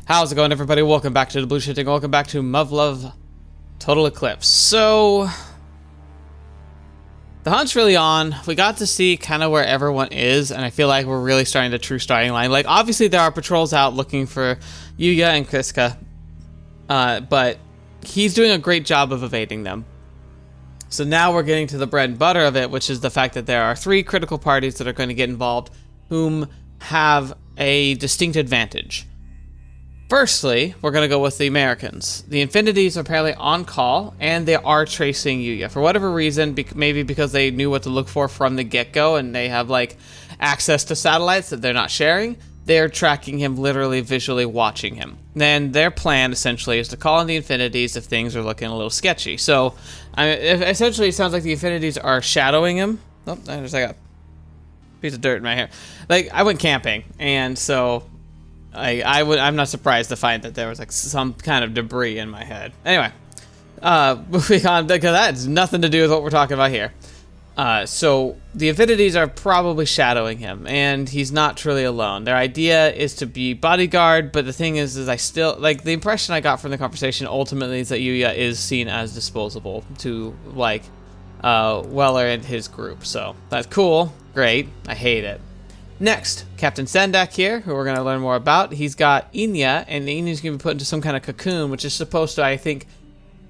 How's it going, everybody? Welcome back to TheBlueShifting. Welcome back to Muv-Luv Total Eclipse. So, the hunt's really on. We got to see kind of where everyone is, and I feel like we're really starting the true starting line. Like, obviously, there are patrols out looking for Yuuya and Cryska, but he's doing a great job of evading them. So now we're getting to the bread and butter of it, which is the fact that there are 3 critical parties that are going to get involved, whom have a distinct advantage. Firstly, we're going to go with the Americans. The Infinities are apparently on call, and they are tracing Yuuya. For whatever reason, maybe because they knew what to look for from the get-go, and they have, like, access to satellites that they're not sharing, they're tracking him, literally visually watching him. Then their plan, essentially, is to call in the Infinities if things are looking a little sketchy. So, essentially, it sounds like the Infinities are shadowing him. Oh, there's like a piece of dirt in my hair. Like, I went camping, and so I'm not surprised to find that there was like some kind of debris in my head. Anyway, moving on, because that has nothing to do with what we're talking about here. So the Infinities are probably shadowing him, and he's not truly alone. Their idea is to be bodyguard, but the thing is I still, like, the impression I got from the conversation ultimately is that Yuuya is seen as disposable to, like, Weller and his group. So that's cool, great, I hate it. Next, Captain Sandak here, who we're going to learn more about. He's got Inya, and Inya's going to be put into some kind of cocoon, which is supposed to, I think,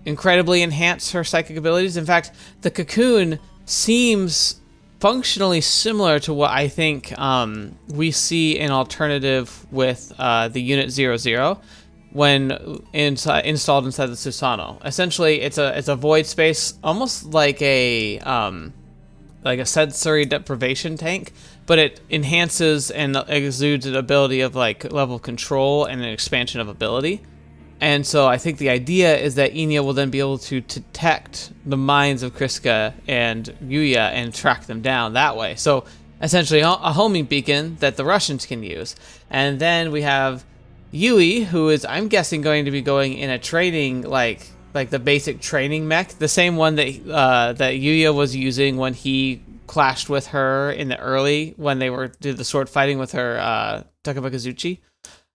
incredibly enhance her psychic abilities. In fact, the cocoon seems functionally similar to what I think we see in alternative with the Unit 00 when installed inside the Susano. Essentially, it's a void space, almost like a sensory deprivation tank, but it enhances and exudes an ability of, like, level of control and an expansion of ability. And so I think the idea is that Inya will then be able to detect the minds of Cryska and Yuuya and track them down that way. So essentially a homing beacon that the Russians can use. And then we have Yui, who is, I'm guessing, going to be going in a training, like the basic training mech, the same one that Yuuya was using when he clashed with her in the early, when they did the sword fighting with her Takabakazuchi.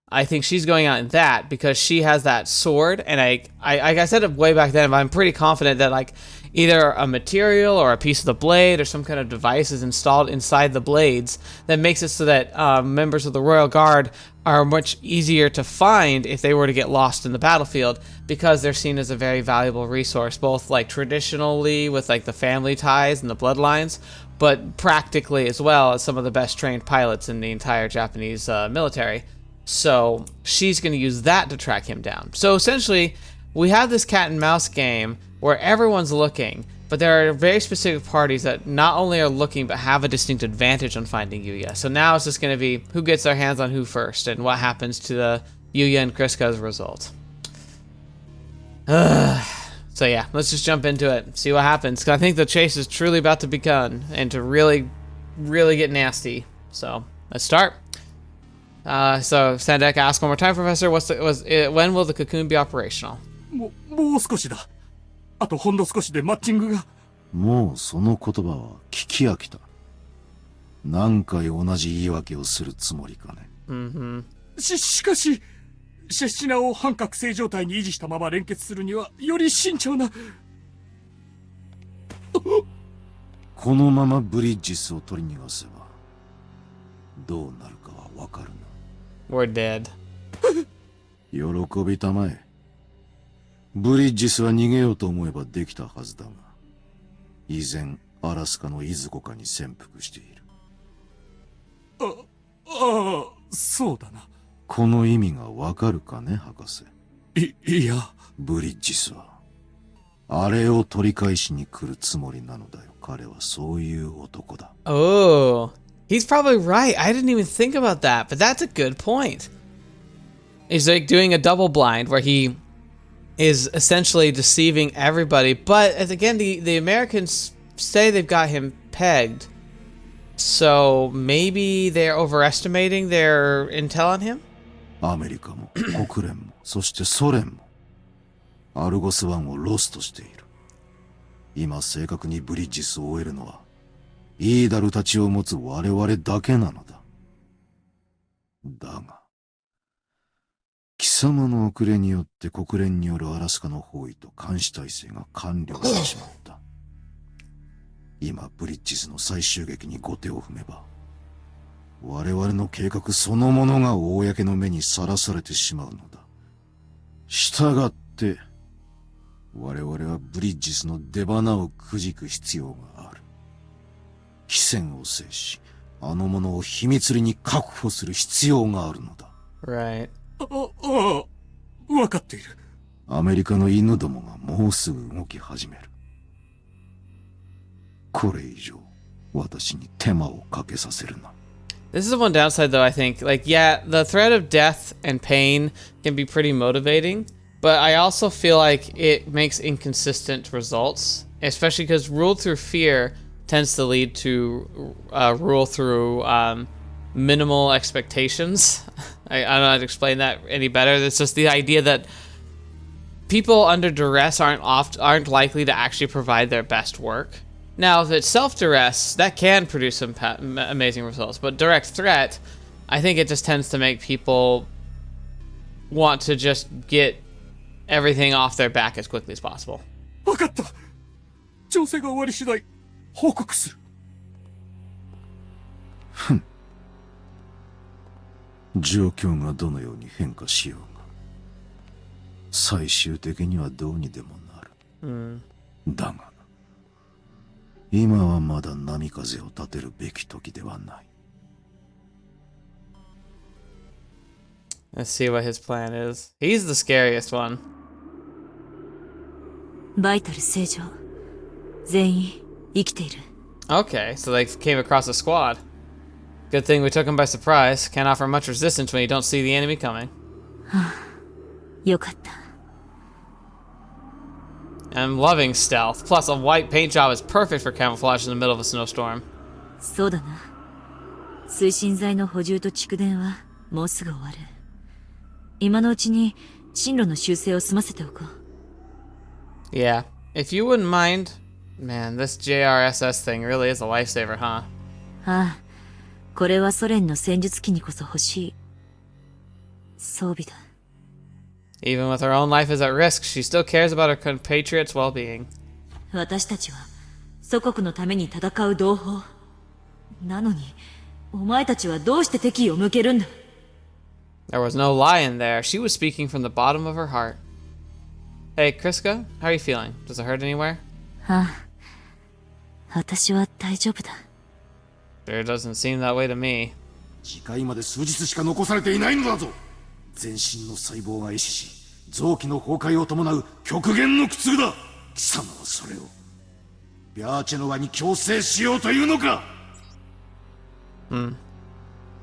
I think she's going out in that because she has that sword, and I said it way back then, but I'm pretty confident that, like, either a material or a piece of the blade or some kind of device is installed inside the blades that makes it so that members of the Royal Guard are much easier to find if they were to get lost in the battlefield, because they're seen as a very valuable resource, both, like, traditionally with, like, the family ties and the bloodlines, but practically as well as some of the best trained pilots in the entire Japanese military. So she's going to use that to track him down. So essentially, we have this cat and mouse game where everyone's looking, but there are very specific parties that not only are looking, but have a distinct advantage on finding Yuuya. So now it's just going to be who gets their hands on who first, and what happens to the Yuuya and Cryska as a result. So yeah, let's just jump into it, see what happens, because I think the chase is truly about to begin, and to really, really get nasty. So let's start. So Sandak asks one more time, Professor, when will the cocoon be operational? もう少しだ。あとほんの少しでマッチングが。もうその言葉は聞き飽きた。何回同じ言い訳をするつもりかね。しかし、シェシナを半覚醒状態に維持したまま連結するにはより慎重な。このままブリッジスを取り逃がせばどうなるかはわかるな。We're dead. 喜びたまえ。ブリッジスは逃げようと思えばできたはずだが、依然アラスカのいずこかに潜伏している。そうだな。この意味がわかるかね、博士。いや。ブリッジスはあれを取り返しに来るつもりなのだよ。彼はそういう男だ。Oh, he's probably right. I didn't even think about that, but that's a good point. He's like doing a double blind where he is essentially deceiving everybody, but as again, the Americans say they've got him pegged, so maybe they're overestimating their intel on him? アメリカも国連もそしてソ連もアルゴス湾をロストしている。今正確にブリッジスを終えるのはイーダルたちを持つ我々だけなのだ。だが、貴様の遅れによって国連によるアラスカの包囲と監視体制が完了してしまった。今、ブリッジズの最終劇に後手を踏めば、我々の計画そのものが公の目にさらされてしまうのだ。したがって、我々はブリッジズの出花をくじく必要がある。非戦を制し、あの者を秘密裏に確保する必要があるのだ。Right. わかっている。アメリカの犬どもがもうすぐ動き始める。これ以上、私に手間をかけさせるな。This is the one downside, though, I think. Like, yeah, the threat of death and pain can be pretty motivating, but I also feel like it makes inconsistent results, especially because rule through fear tends to lead to rule through minimal expectations. I don't know how to explain that any better. It's just the idea that people under duress aren't likely to actually provide their best work. Now, if it's self-duress, that can produce some amazing results, but direct threat, I think it just tends to make people want to just get everything off their back as quickly as possible. わかった。調整が終わり次第、報告する。状況がどのように変化しようが、最終的にはどうにでもなる。だが、今はまだ波風を立てるべき時ではない。Let's see what his plan is. He's the scariest one. バイタル正常。全員生きている。Okay, so they came across a squad. Good thing we took him by surprise. Can't offer much resistance when you don't see the enemy coming. よかった。I'm loving stealth. Plus, a white paint job is perfect for camouflage in the middle of a snowstorm. そうだな。推進剤の補充と蓄電はもうすぐ終わる。今のうちに進路の修正を済ませておこう。Yeah. If you wouldn't mind... Man, this JRSS thing really is a lifesaver, huh? ああ、これはソ連の戦術機にこそ欲しい装備だ。Even with her own life is at risk, she still cares about her compatriots' well-being. 私たちは祖国のために戦う同胞。なのに、お前たちはどうして敵意を向けるんだ？ There was no lie in there. She was speaking from the bottom of her heart. Hey, Cryska, how are you feeling? Does it hurt anywhere? ああ、私は大丈夫だ。Sure doesn't seem that way to me. 次回まで数日しか残されていないのだぞ。全身の細胞が壊死し、臓器の崩壊を伴う極限の苦痛だ。貴様はそれをビャーチェノワに強制しようというのか。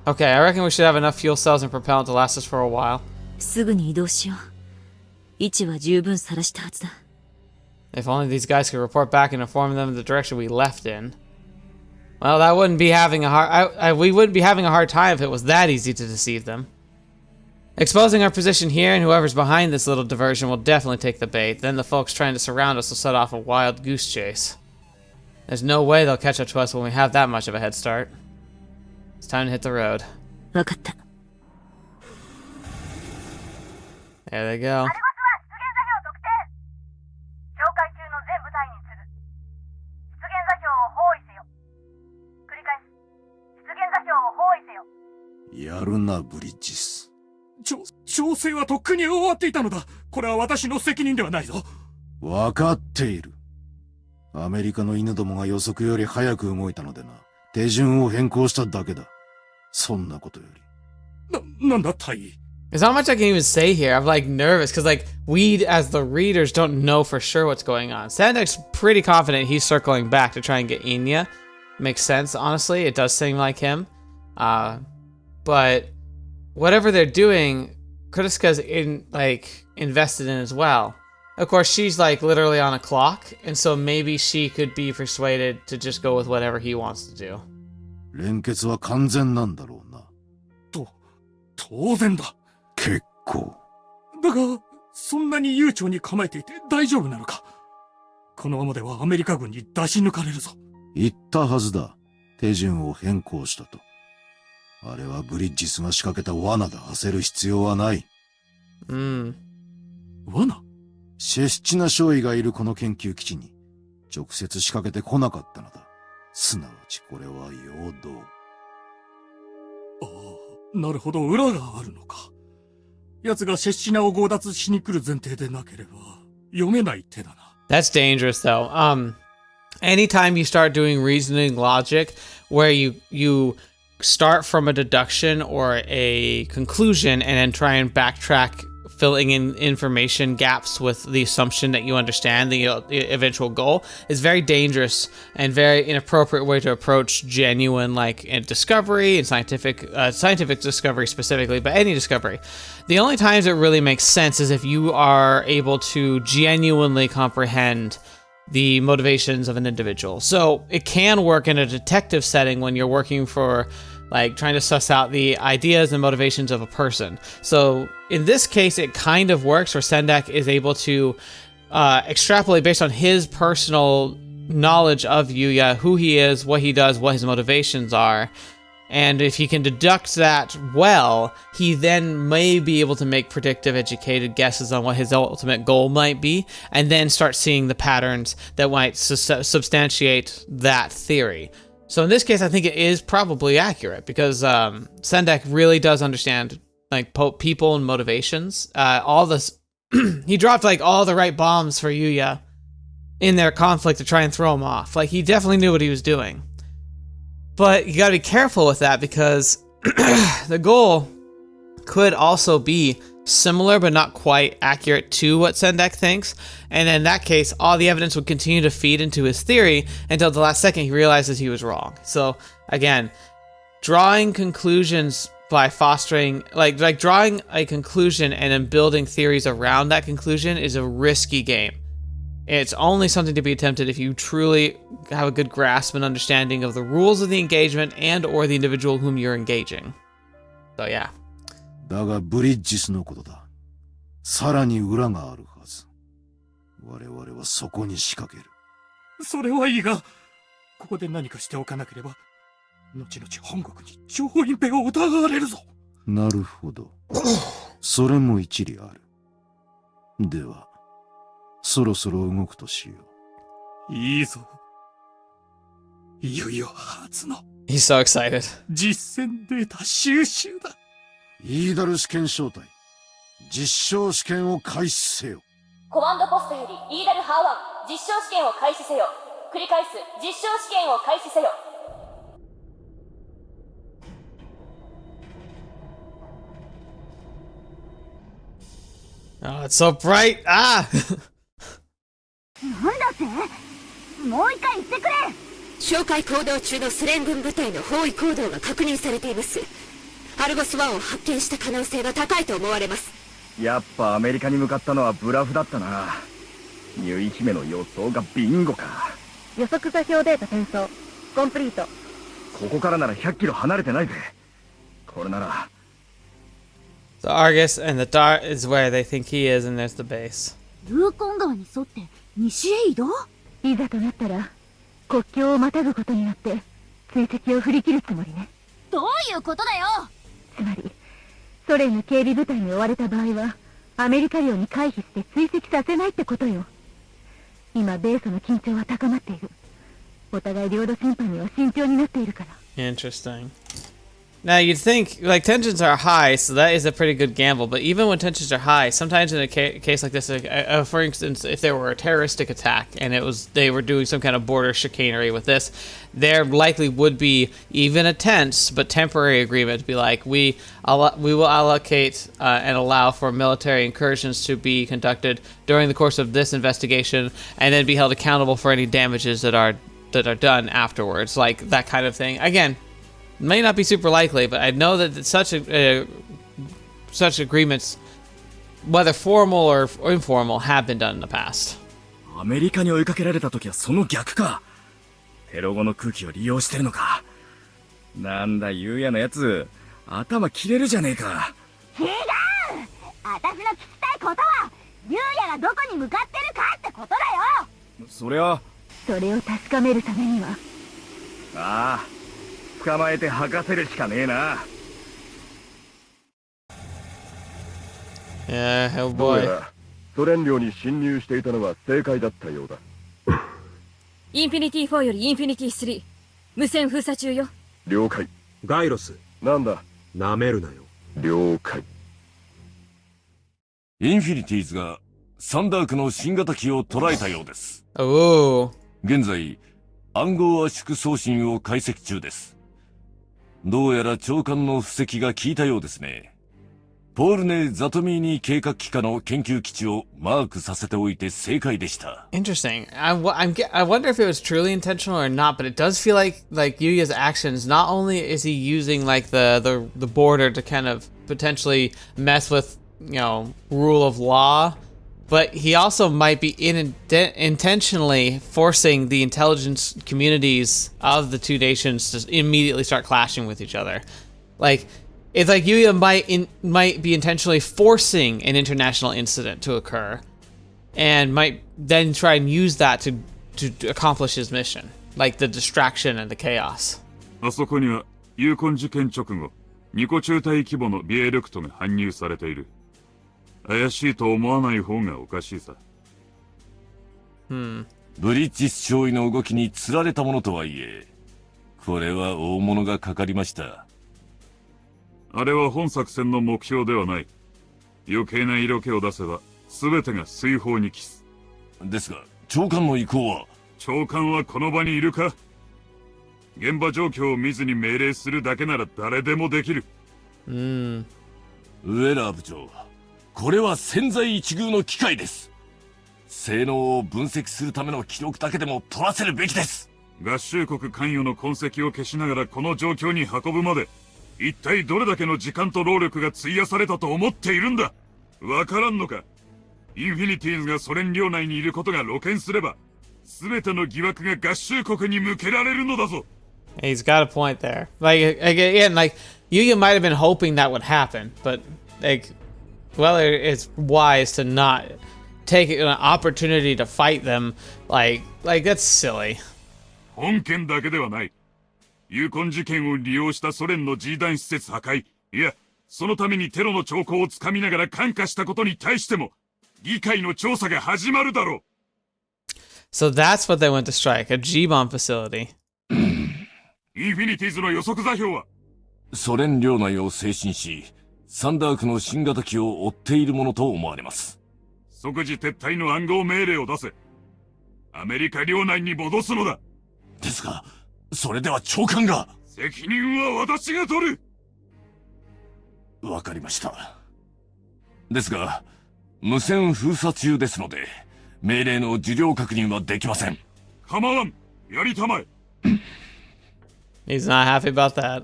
Okay, I reckon we should have enough fuel cells and propellant to last us for a while. すぐに移動しよう。位置は十分晒したはずだ。If only these guys could report back and inform them of the direction we left in. Well, that wouldn't be having a hard... we wouldn't be having a hard time if it was that easy to deceive them. Exposing our position here and whoever's behind this little diversion will definitely take the bait. Then the folks trying to surround us will set off a wild goose chase. There's no way they'll catch up to us when we have that much of a head start. It's time to hit the road. わかった。There they go.やるな、ブリッジス。調整はとっくに終わっていたのだ。これは私の責任ではないぞ。わかっている。アメリカの犬どもが予測より早く動いたのでな。手順を変更しただけだ。そんなことより。なんだ、大尉。There's not much I can even say here. I'm like nervous because like we as the readers don't know for sure what's going on. Sandek's pretty confident he's circling back to try and get Inya. Makes sense, honestly. It does seem like him. But whatever they're doing, Cryska's invested in as well. Of course, she's like literally on a clock, and so maybe she could be persuaded to just go with whatever he wants to do. 連結は完全なんだろうな。当然だ。結構。だが、そんなに悠長に構えていて大丈夫なのか。このままではアメリカ軍に出し抜かれるぞ。言ったはずだ。手順を変更したと。あれはブリッジスが仕掛けた罠だ。焦る必要はない。罠？シェシチナ少尉がいるこの研究基地に直接仕掛けてこなかったのだ。すなわちこれは陽動。ああ、なるほど、裏があるのか。奴がシェシナを強奪しに来る前提でなければ読めない手だな。That's dangerous, though. Anytime you start doing reasoning logic, where you start from a deduction or a conclusion and then try and backtrack, filling in information gaps with the assumption that you understand the eventual goal, is very dangerous and very inappropriate way to approach genuine discovery and scientific discovery specifically, but any discovery. The only times it really makes sense is if you are able to genuinely comprehend the motivations of an individual. So it can work in a detective setting when you're working for trying to suss out the ideas and motivations of a person. So in this case, it kind of works where Sendak is able to extrapolate based on his personal knowledge of Yuuya, who he is, what he does, what his motivations are. And if he can deduct that well, he then may be able to make predictive, educated guesses on what his ultimate goal might be, and then start seeing the patterns that might substantiate that theory. So in this case, I think it is probably accurate because Sendak really does understand people and motivations. All this, he dropped all the right bombs for Yuuya in their conflict to try and throw him off. He definitely knew what he was doing. But you gotta be careful with that because the goal could also be similar but not quite accurate to what Sendak thinks. And in that case, all the evidence would continue to feed into his theory until the last second he realizes he was wrong. So again, drawing conclusions by fostering, drawing a conclusion and then building theories around that conclusion is a risky game. It's only something to be attempted if you truly have a good grasp and understanding of the rules of the engagement and or the individual whom you're engaging. So yeah. だがブリッジスのことだ。さらに裏があるはず。我々はそこに仕掛ける。それはいいが、ここで何かしておかなければ、後々本国に情報隠蔽を疑われるぞ。なるほど。それも一理ある。では、そろそろ動くとしよう。いいぞ。いよいよ初の。He's so excited. 実践データ収集だ。イーダル試験小隊、実証試験を開始せよ。コマンドポストよりイーダルハワン、実証試験を開始せよ。繰り返す、実証試験を開始せよ。Oh, it's so bright! Ah! なんだって？もう一回言ってくれ！哨戒行動中のソ連軍部隊の包囲行動が確認されています。アルゴス1を発見した可能性が高いと思われます。やっぱアメリカに向かったのはブラフだったな。ニュイ姫の予想がビンゴか。予測座標データ転送コンプリート。ここからなら100キロ離れてないぜ。これなら。The Argus and the Dart is where they think he is, and there's the base. ルーコン川に沿って西へ移動？いざとなったら国境をまたぐことになって追跡を振り切るつもりね。どういうことだよ。つまりソ連の警備部隊に追われた場合はアメリカ領に回避して追跡させないってことよ。今米ソの緊張は高まっている。お互い領土侵犯には慎重になっているから。 Interesting. Now you'd think tensions are high, so that is a pretty good gamble. But even when tensions are high, sometimes in a case like this, for instance, if there were a terroristic attack and they were doing some kind of border chicanery with this, there likely would be even a tense but temporary agreement to be like, we will allocate and allow for military incursions to be conducted during the course of this investigation, and then be held accountable for any damages that are done afterwards, like that kind of thing. Again. May not be super likely, but I know that such agreements, whether formal or informal, have been done in the past. アメリカに追いかけられた時はその逆か。テロ後の空気を利用してるのか。なんだユーヤのやつ、頭切れるじゃねえか。違う。私の聞きたいことはユーヤがどこに向かってるかってことだよ。そりゃ。それを確かめるためには。ああ。捕まえて吐かせるしかねえな。Yeah, oh どうや boy. らソ連領に侵入していたのは正解だったようだ。インフィニティ4よりインフィニティ3。無線封鎖中よ。了解。ガイロス、なんだ。なめるなよ。了解。インフィニティーズがサンダークの新型機を捉えたようです。Oh. 現在、暗号圧縮送信を解析中です。どうやら長官の布石が効いたようですね。ポールネ・ザトミーニ計画機下の研究基地をマークさせておいて正解でした。Interesting. I wonder if it was truly intentional or not, but it does feel like Yuya's actions, not only is he using like the border to kind of potentially mess with, you know, rule of law, but he also might be intentionally forcing the intelligence communities of the two nations to immediately start clashing with each other. Like, it's like Yuya might be intentionally forcing an international incident to occur, and might then try and use that to accomplish his mission, like the distraction and the chaos. あそこにはユーコン事件直後、2個中隊規模のビエルクトが搬入されている。怪しいと思わない方がおかしいさ。ブリッジス少尉の動きに釣られたものとはいえ、これは大物がかかりました。あれは本作戦の目標ではない。余計な色気を出せば全てが水泡に帰す。ですが、長官の意向は？長官はこの場にいるか？現場状況を見ずに命令するだけなら誰でもできる。ウェラー部長、これは千載一遇の機会です。性能を分析するための記録だけでも取らせるべきです。合衆国関与の痕跡を消しながらこの状況に運ぶまで、一体どれだけの時間と労力が費やされたと思っているんだ。わからんのか。インフィニティーズがソ連領内にいることが露見すれば、全ての疑惑が合衆国に向けられるのだぞ。He's got a point there. Like, again, like, Yuya might have been hoping that would happen, but, like, well, it's wise to not take an opportunity to fight them. Like, that's silly. 本件だけではない。ユーコン事件を利用したソ連の G 弾施設破壊、いや、そのためにテロの兆候をつかみながら感化したことに対しても、議会の調査が始まるだろう。So that's what they went to strike, a G-bomb facility. インフィニティーズの予測座標は？ソ連領内を制震し、サンダークの新型機を追っているものと思われます。即時撤退の暗号命令を出せ。アメリカ領内に戻すのだ。ですが、それでは長官が。責任は私が取る。わかりました。ですが、無線封鎖中ですので、命令の受領確認はできません。構わん。やりたまえ。He's not happy about that.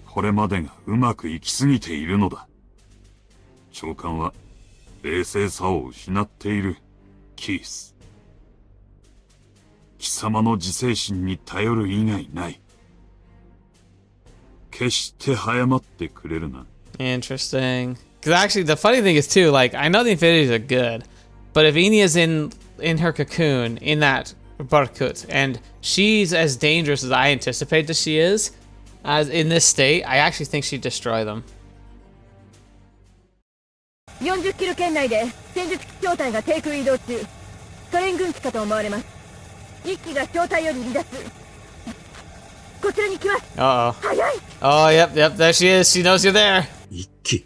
これまでがうまくいきすぎているのだ。長官は冷静さを失っている。キース。貴様の自制心に頼る以外ない。決して早まってくれるな。Interesting. Because actually, the funny thing is too, like, I know the Infinities are good, but if Enia's in her cocoon, in that Barkut, and she's as dangerous as I anticipate that she is, as in this state, I actually think she'd destroy them. 40キロ圏内で戦術機長隊が低空移動中。ソ連軍機かと思われます。一機が小隊より離脱。こちらに来ます。Uh-oh. 早い。 Oh, yep, there she is. She knows you're there. 一気。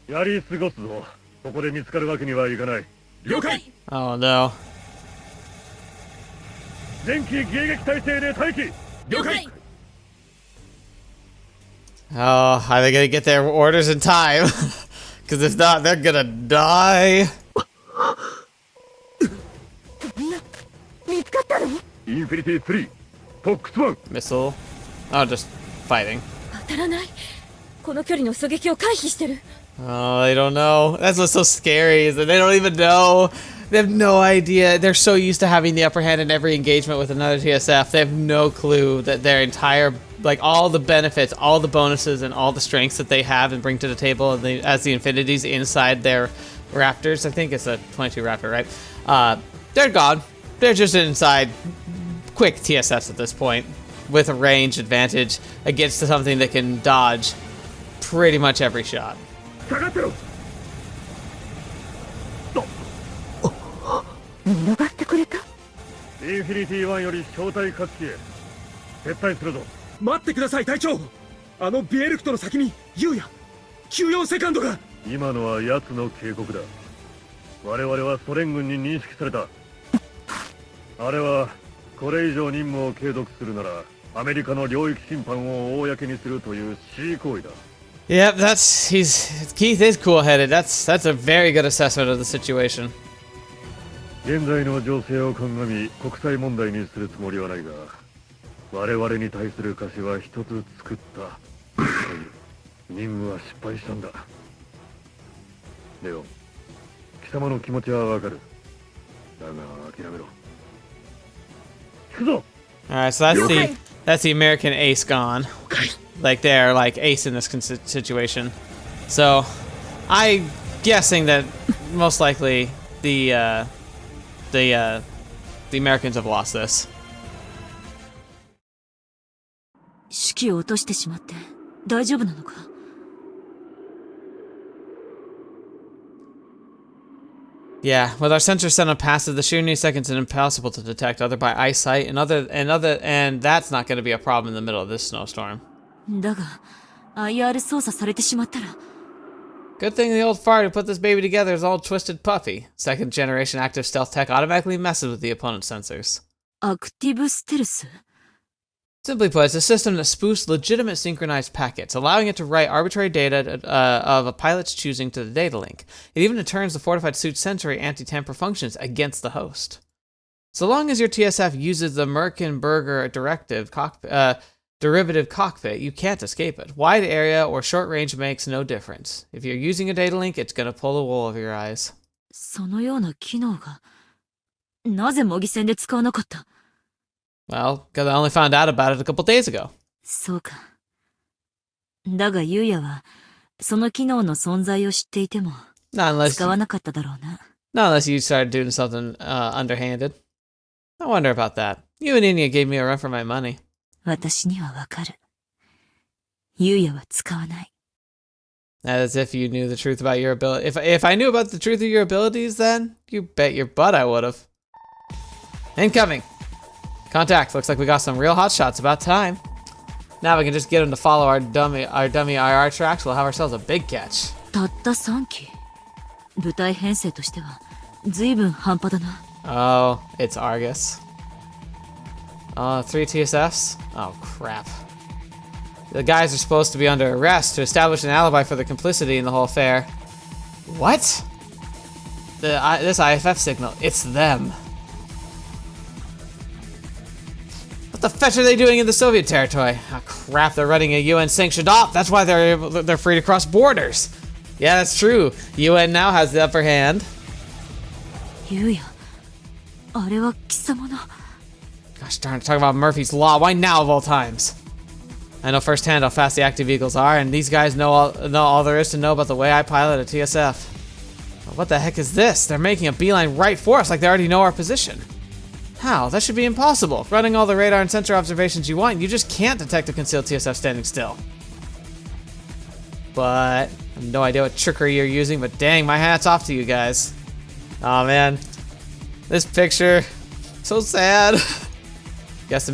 やり過ごすぞ。ここで見つかるわけにはいかない。了解。Oh, no. 前期迎撃態勢で待機。了解。Oh, are they gonna get their orders in time? Because if not, they're gonna die. 見つかったの？インフィニティ3、フォックス1。Missile. Oh, just fighting. 当たらない。この距離の狙撃を回避してる。Oh, they don't know. That's what's so scary, is that they don't even know. They have no idea. They're so used to having the upper hand in every engagement with another TSF. They have no clue that their entire, like, all the benefits, all the bonuses, and all the strengths that they have and bring to the table as the Infinities inside their Raptors. I think it's a 22 Raptor, right? They're gone. They're just inside quick TSFs at this point with a range advantage against something that can dodge pretty much every shot. 下がってろ。見逃してくれた。インフィニティ1より招待活気へ撤退するぞ。待ってください隊長。あのビエルクトの先にユウヤ94セカンドが。今のは奴の警告だ。我々はソ連軍に認識された。あれはこれ以上任務を継続するならアメリカの領域侵犯を公にするという恣意行為だ。Yep, Keith is cool-headed. That's a very good assessment of the situation. 現在の情勢を鑑み国際問題にするつもりはないが、我々に対する貸しは一つ作った。任務は失敗したんだ。レオン、貴様の気持ちはわかる。だが諦めろ。行くぞ。 Alright, so that's the American ace gone. Like they're like ace in this situation. So, I'm guessing that most likely the Americans have lost this. 士気を落としてしまって大丈夫なのか。Yeah, with our sensors set on passive, the sheer near seconds is impossible to detect other by eyesight, and that's not going to be a problem in the middle of this snowstorm. だが IR 操作されてしまったら。 Good thing the old fart who put this baby together is all twisted puppy. Second generation active stealth tech automatically messes with the opponent's sensors. アクティブステルス。 Simply put, it's a system that spoofs legitimate synchronized packets, allowing it to write arbitrary data of a pilot's choosing to the data link. It even turns the fortified suit's sensory anti-tamper functions against the host. So long as your TSF uses the Merkenberger derivative cockpit, you can't escape it. Wide area or short range makes no difference. If you're using a data link, it's going to pull the wool over your eyes. そのような機能がなぜ模擬戦で使わなかった。 Well, because I only found out about it a couple days ago. そうか。だがユウヤはその機能の存在を知っていても使わなかっただろうな。Not unless you started doing something underhanded. I wonder about that. You and Inya gave me a run for my money. 私にはわかる。ユウヤは使わない。 As if you knew the truth about your ability. If I knew about the truth of your abilities, then you bet your butt I would have. Incoming. Contact. Looks like we got some real hot shots. About time. Now we can just get them to follow our dummy IR tracks. We'll have ourselves a big catch. たった3機。部隊編成としては随分半端だな。Oh, it's Argus. 3 TSFs? Oh, crap. The guys are supposed to be under arrest to establish an alibi for their complicity in the whole affair. What? This IFF signal, it's them. What the fetch are they doing in the Soviet territory? Oh, crap, they're running a UN sanctioned op. That's why they're free to cross borders. Yeah, that's true. UN now has the upper hand. ユウヤ、あれは貴様の。 Gosh darn it, talking about Murphy's Law. Why now of all times? I know firsthand how fast the active eagles are, and these guys know all there is to know about the way I pilot a TSF. What the heck is this? They're making a beeline right for us like they already know our position. How? That should be impossible. Running all the radar and sensor observations you want, you just can't detect a concealed TSF standing still. But I have no idea what trickery you're using, but dang, my hat's off to you guys. Oh man, this picture, so sad. Guess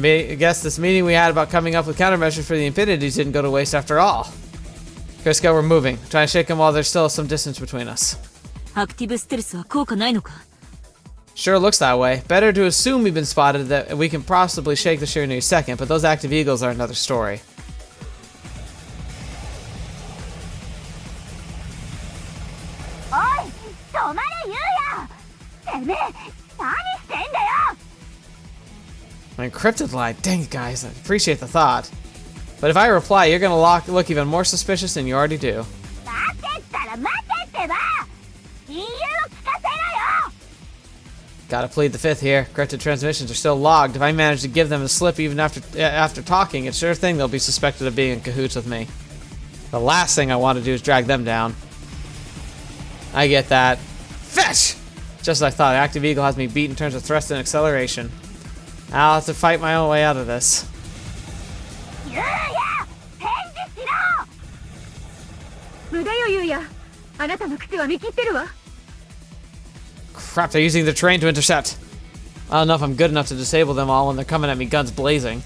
this meeting we had about coming up with countermeasures for the Infinities didn't go to waste after all. Cryska, we're moving. Trying to shake them while there's still some distance between us. アクティブステルスは効果ないのか。 Sure looks that way. Better to assume we've been spotted that we can possibly shake the sheer near second, but those active eagles are another story. おい、止まれユウヤ。てめえ、何してんだよ。 An encrypted line. Dang it, guys. I appreciate the thought. But if I reply, you're gonna look even more suspicious than you already do. 待てったら待てってば。理由を聞かせろよ。 Gotta plead the fifth here. Encrypted transmissions are still logged. If I manage to give them a slip even after talking, it's sure thing they'll be suspected of being in cahoots with me. The last thing I want to do is drag them down. I get that. Fetch! Just as I thought, Active Eagle has me beat in terms of thrust and acceleration. I'll have to fight my own way out of this. ユウヤ、返事しろ。無駄よユウヤ。あなたの口は見切ってるわ。 Crap, they're using the train to intercept. I don't know if I'm good enough to disable them all when they're coming at me guns blazing.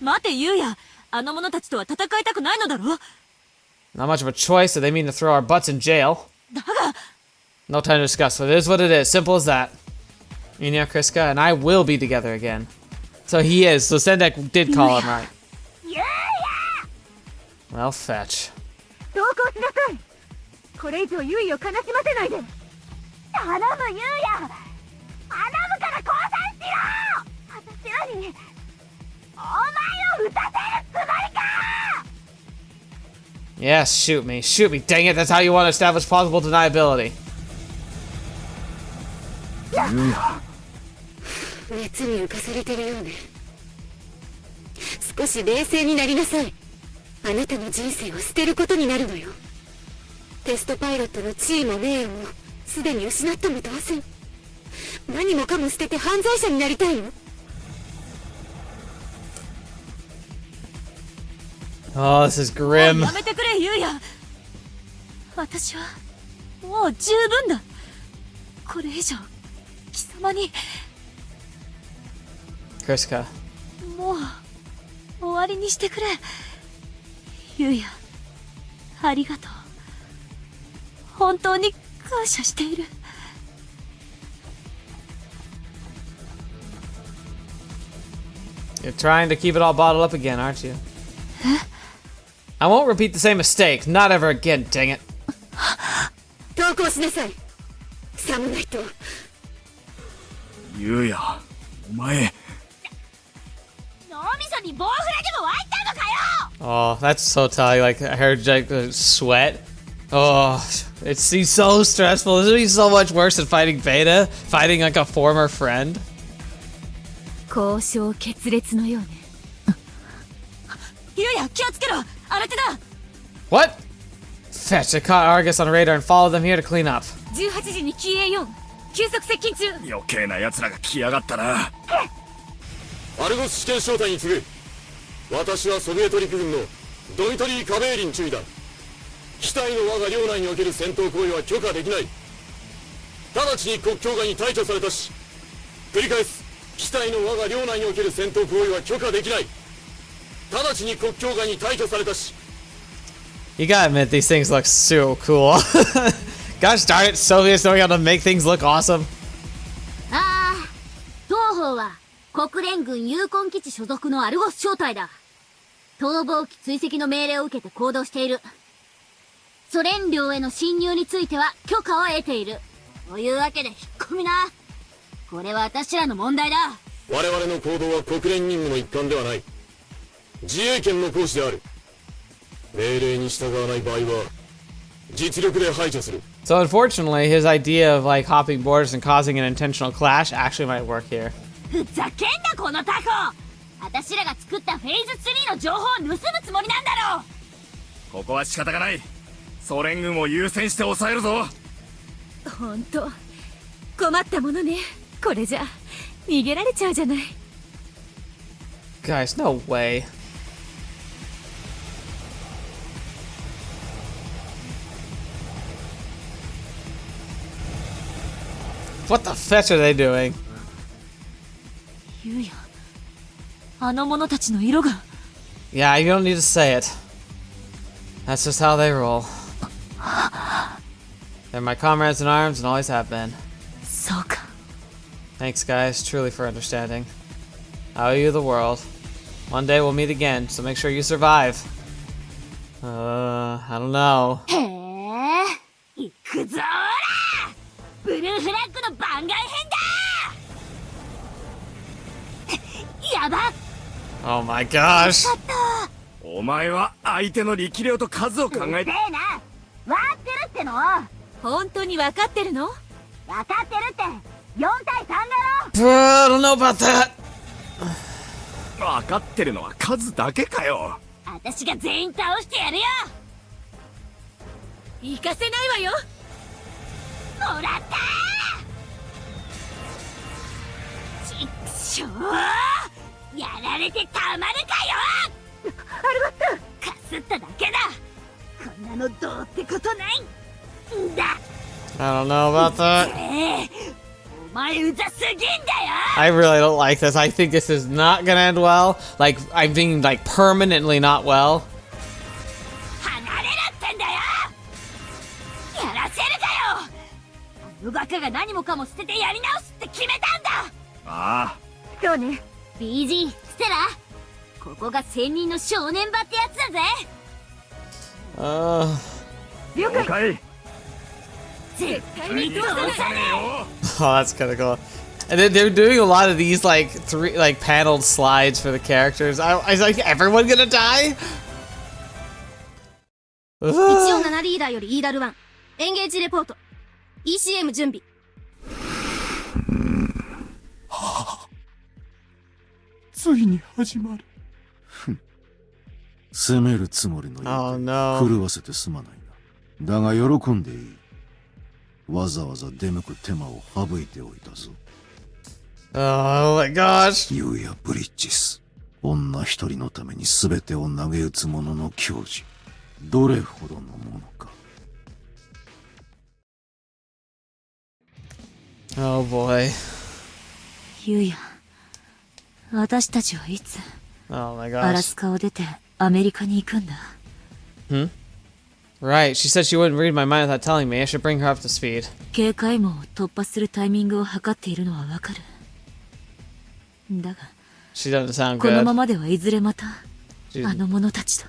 待て、ユウヤ。あの者たちとは戦いたくないのだろ？ Not much of a choice, so they mean to throw our butts in jail. だが、 No time to discuss. It is what it is. Simple as that. Yuuya, Cryska, and I will be together again. So he is. So Sendek did call him right. Well, fetch. 同行しなさい。これ以上ユイを悲しませないで。頼むユウヤ。頼むから降参しろ。私らにお前を撃たせるつもりか。 Yes, shoot me. Shoot me. Dang it. That's how you want to establish plausible deniability. 熱に浮かされてるようね。少し冷静になりなさい。あなたの人生を捨てることになるのよ。テストパイロットの地位も名誉もすでに失ったも同然。何もかも捨てて犯罪者になりたいの。 Oh, this is grim. やめてくれ、ユウヤ。私はもう十分だ。これ以上貴様に。 Cryska. もう終わりにしてくれ。ユウヤ、ありがとう。本当に感謝している。 You're trying to keep it all bottled up again, aren't you? I won't repeat the same mistake. Not ever again, dang it. 投降しなさい。サムナイト。ユウヤ、お前。脳みそに棒フラでも湧いたのかよ。 Oh, that's so tight. Like, I heard like sweat. Oh, it seems so stressful. This would be so much worse than fighting Beta, fighting like a former friend. 交渉決裂のようね。ユウヤ、気をつけろ。新手だ。 What? Fetch, I caught Argus on radar and followed them here to clean up. 18時に QA4 急速接近中。余計な奴らが来やがったな。アルゴス試験招待に次ぐ。私はソビエト陸軍のドミトリー・カベーリン中尉だ。機体の我が領内における戦闘行為は許可できない。直ちに国境外に退去されたし、繰り返す。機体の我が領内における戦闘行為は許可できない。直ちに国境外に退去されたし。 You gotta admit, these things look so cool. Gosh darn it, Soviets knowing how to make things look awesome. ああ、当方は国連軍ユーコン基地所属のアルゴス小隊だ。逃亡機追跡の命令を受けて行動している。ソ連領への侵入については許可を得ている。というわけで引っ込みな。これは私らの問題だ。我々の行動は国連任務の一環ではない。自衛権の行使である。命令に従わない場合は実力で排除する。 So unfortunately, his idea of like hopping borders and causing an intentional clash actually might work here. ふざけんなこのタコ。私らが作ったフェーズ3の情報を盗むつもりなんだろう。ここは仕方がない。ソ連軍を優先して抑えるぞ。本当困ったものね。これじゃ逃げられちゃうじゃない。 Guys, no way. What the fetch are they doing? ユウヤ、あの者たちの色が。 Yeah, you don't need to say it. That's just how they roll. They're my comrades in arms and always have been. そうか。 Thanks, guys, truly for understanding. I owe you the world. One day we'll meet again, so make sure you survive. I don't know. へえ、行くぞーら。ブルーフラッグの番外編だ。やば。 Oh my gosh. お前は相手の力量と数を考えて。な。分かってるっての。本当に分かってるの？分かってるって。4対3だろ。I don't know about that. 分かってるのは数だけかよ。私が全員倒してやるよ。行かせないわよ。もらったー。ちくしょう。やられてたまるかよ。ありがとう。かすっただけだ。こんなのどうってことない。I don't know about that. お前うざすぎんだよ I really don't like this. I think this is not gonna end well. Like, I'm being, like, permanently not well. 離れろってんだよやらせるかよあのバカが何もかも捨ててやり直すって決めたんだああ。そうね。 BG ステラここが仙人の正念場ってやつだぜ 了解。 絶対に通さねえ Oh, that's kind of cool. And then they're doing a lot of these, like, paneled slides for the characters. I was like, everyone gonna die? 147リーダーよりイーダル1エンゲージレポート ECM 準備ついに始まる。攻めるつもりのようで狂わせてすまないな。だが喜んでいい。わざわざ出向く手間を省いておいたぞ。Oh my gosh. ユーヤ・ブリッジス。女一人のために全てを投げ打つ者の矜持。どれほどのものか。Oh boy. ユーヤ、私たちはいつ Oh my アラ gosh. スカを出てアメリカに行くんだ。 Right, she said she wouldn't read my mind without telling me. I should bring her up to speed. 警戒網を突破するタイミングを測っているのはわかる。だが、 She doesn't sound このま good. まではいずれまた She's- あの者たちと。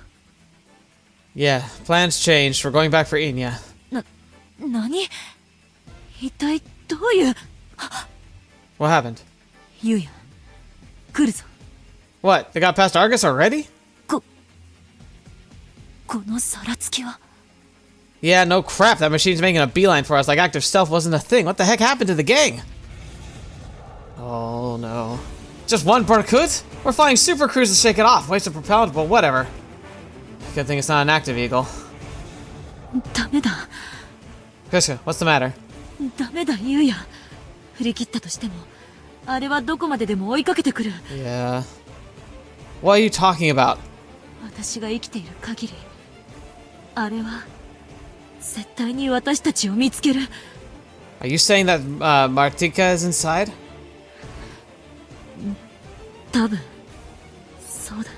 Yeah, plans changed. We're going back for Inya. 何？一体どういう？ What happened? ユーヤ、来るぞ。 What? They got past Argus already? このさらつきは。 Yeah, no crap. That machine's making a beeline for us like active stealth wasn't a thing. What the heck happened to the gang? Oh no. Just one Barkut? We're flying super cruise to shake it off. Waste of propellant, but whatever. Good thing it's not an active eagle. ダメだ。 Cryska, what's the matter? ダメだ、ユーヤ。振り切ったとしても、あれはどこまででも追いかけてくる。 Yeah. What are you talking about? 私が生きている限り、あれは絶対に私たちを見つける。 Are you saying that Martika is inside? 多分そうだ。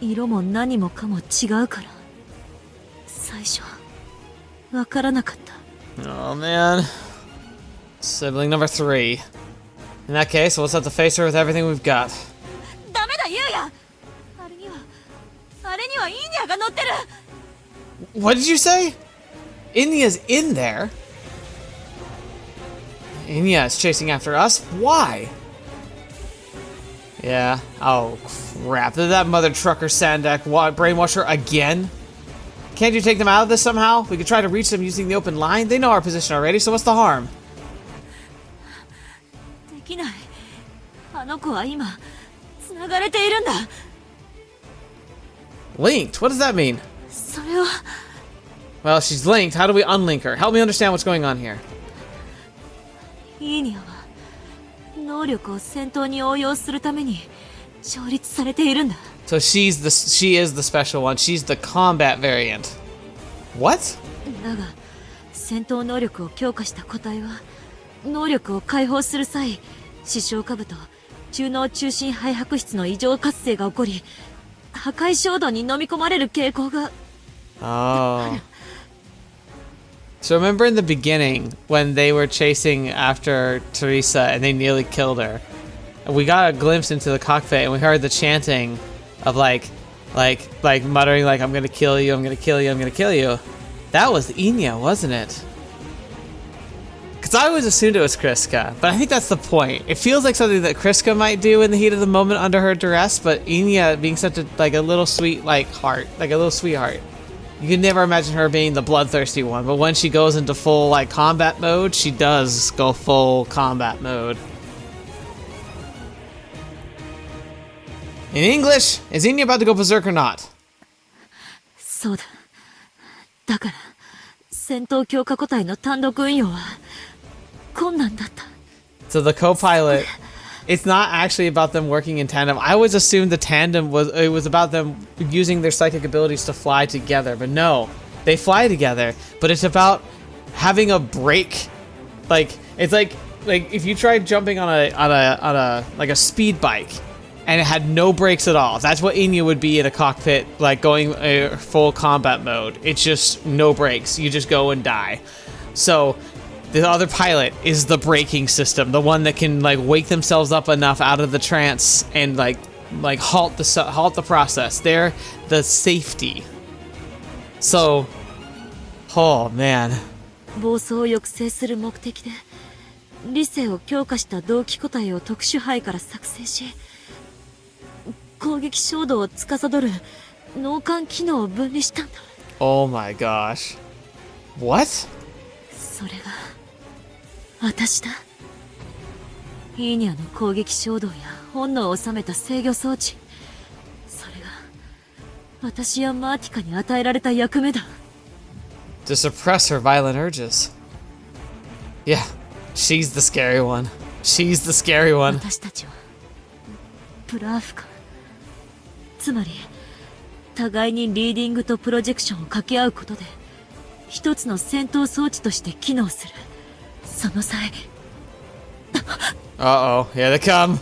色も何もかも違うから最初わからなかった。 Oh man. Sibling number 3. In that case, we'll just have to face her with everything we've got. ダメだ、ユーヤ。あれにはイーニャが乗ってる。 What did you say? Inya's in there? Inya is chasing after us? Why? Yeah. Oh, crap. Did that mother trucker Sandak brainwash her again? Can't you take them out of this somehow? We could try to reach them using the open line. They know our position already, so what's the harm? できない。あの子は今繋がれているんだ。 Linked? What does that mean? それは Well, she's linked. How do we unlink her? Help me understand what's going on here. イーニャは能力を戦闘に応用するために調律されているんだ。 So she is the special one. She's the combat variant. What? だが戦闘能力を強化した個体は能力を解放する際、視床下部と中脳中心肺白質の異常活性が起こり、破壊衝動に飲み込まれる傾向が。 Oh. So remember in the beginning when they were chasing after Teresa and they nearly killed her? We got a glimpse into the cockpit and we heard the chanting of like muttering like, I'm gonna kill you, I'm gonna kill you, I'm gonna kill you. That was Inya, wasn't it? Because I always assumed it was Cryska, but I think that's the point. It feels like something that Cryska might do in the heat of the moment under her duress, but Inya being such a like a little sweet heart, like a little sweetheart. You could never imagine her being the bloodthirsty one, but when she goes into full like combat mode, she does go full combat mode. In English, is Inya about to go berserk or not? そうだ。だから戦闘強化個体の単独運用は困難だった。 So the co-pilot, it's not actually about them working in tandem. I always assumed the tandem was about them using their psychic abilities to fly together, but no. they fly together, but it's about having a break. Like, it's like if you tried jumping on a like a speed bike and it had no brakes at all. That's what Enya would be in a cockpit, like going full combat mode. It's just no brakes. You just go and die. So the other pilot is the braking system, the one that can like wake themselves up enough out of the trance and like halt the process. They're the safety. So, oh man. 暴走を抑制する目的で理性を強化した同期個体を特殊胚から作成し、攻撃衝動を司る脳幹機能を分離したんだ。 Oh my gosh. What? それが私だ。イーニャの攻撃衝動や本能を収めた制御装置。それが私やマーティカに与えられた役目だ。To suppress her violent urges. Yeah, she's the scary one. She's the scary one. 私たちはプラーフか。つまり互いにリーディングとプロジェクションを掛け合うことで一つの戦闘装置として機能する。その際 Uh-oh, here they come.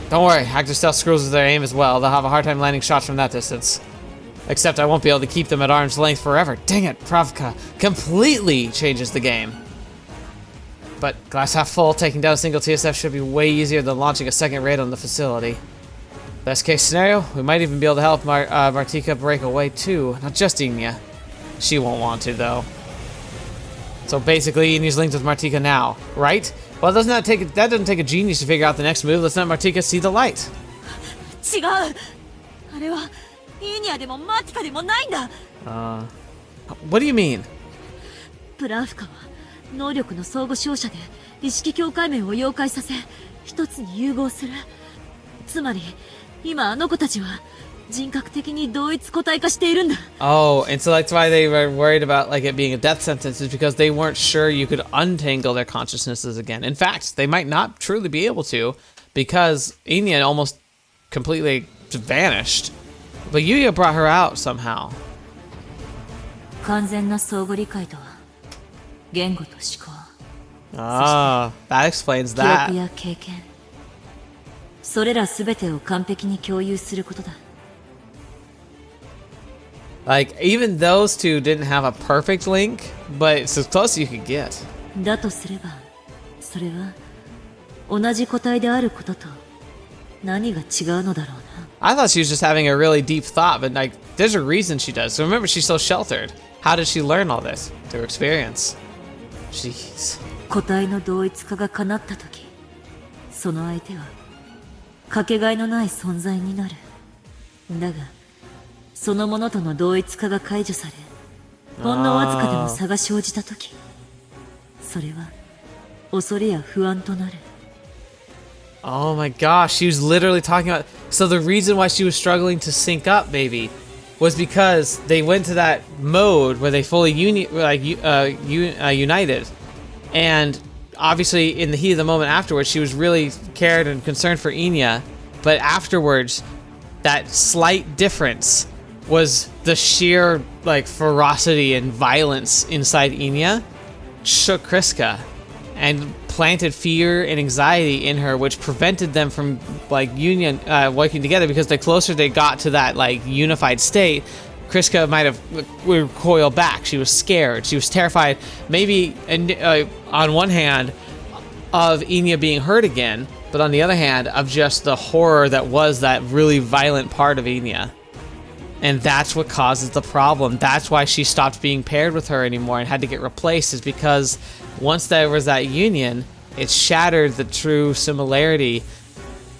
Don't worry, active stealth screws with their aim as well. They'll have a hard time landing shots from that distance. Except I won't be able to keep them at arm's length forever. Dang it, Pravka completely changes the game. But glass half full, taking down a single TSF should be way easier than launching a second raid on the facility. Best case scenario, we might even be able to help Martika break away too. Not just Enya. She won't want to though. So basically, Enya's linked with Martika now, right? Well, that doesn't take a genius to figure out the next move. Let's let Martika see the light. 違う。あれはイーニャでもマーティカでもないんだ。What do you mean? プラーフカは能力の相互照射で意識境界面を溶解させ一つに融合する。つまり今あの子たちは人格的に同一個体化しているんだ。Oh, and so that's why they were worried about like it being a death sentence, is because they weren't sure you could untangle their consciousnesses again. In fact, they might not truly be able to, because Enya almost completely vanished. But Yuuya brought her out somehow. 完全な相互理解とは言語と思考。Ah, that explains 記憶 that. や経験。それらすべてを完璧に共有することだ。Like, even those two didn't have a perfect link, but it's as close as you could get. だとすれば、それは同じ個体であることと何が違うのだろうな。I thought she was just having a really deep thought, but like, there's a reason she does. So remember, she's so sheltered. How did she learn all this? Through experience. Jeez. 個体の同一化が叶ったとき、その相手はかけがえのない存在になる。だが、そのものとの同一化が解除され、ほんのわずかでも差が生じたとき、それは恐れや不安となる。Oh my gosh, she was literally talking about... So the reason why she was struggling to sync up, maybe, was because they went to that mode where they fully united. And obviously, in the heat of the moment afterwards, she was really cared and concerned for Enya. But afterwards, that slight difference was the sheer like ferocity and violence inside Enya shook Cryska and planted fear and anxiety in her, which prevented them from like working together, because the closer they got to that like unified state, Cryska might have recoiled back. She was scared. She was terrified, maybe on one hand of Enya being hurt again, but on the other hand of just the horror that was that really violent part of Enya. And that's what causes the problem. That's why she stopped being paired with her anymore and had to get replaced, is because once there was that union, it shattered the true similarity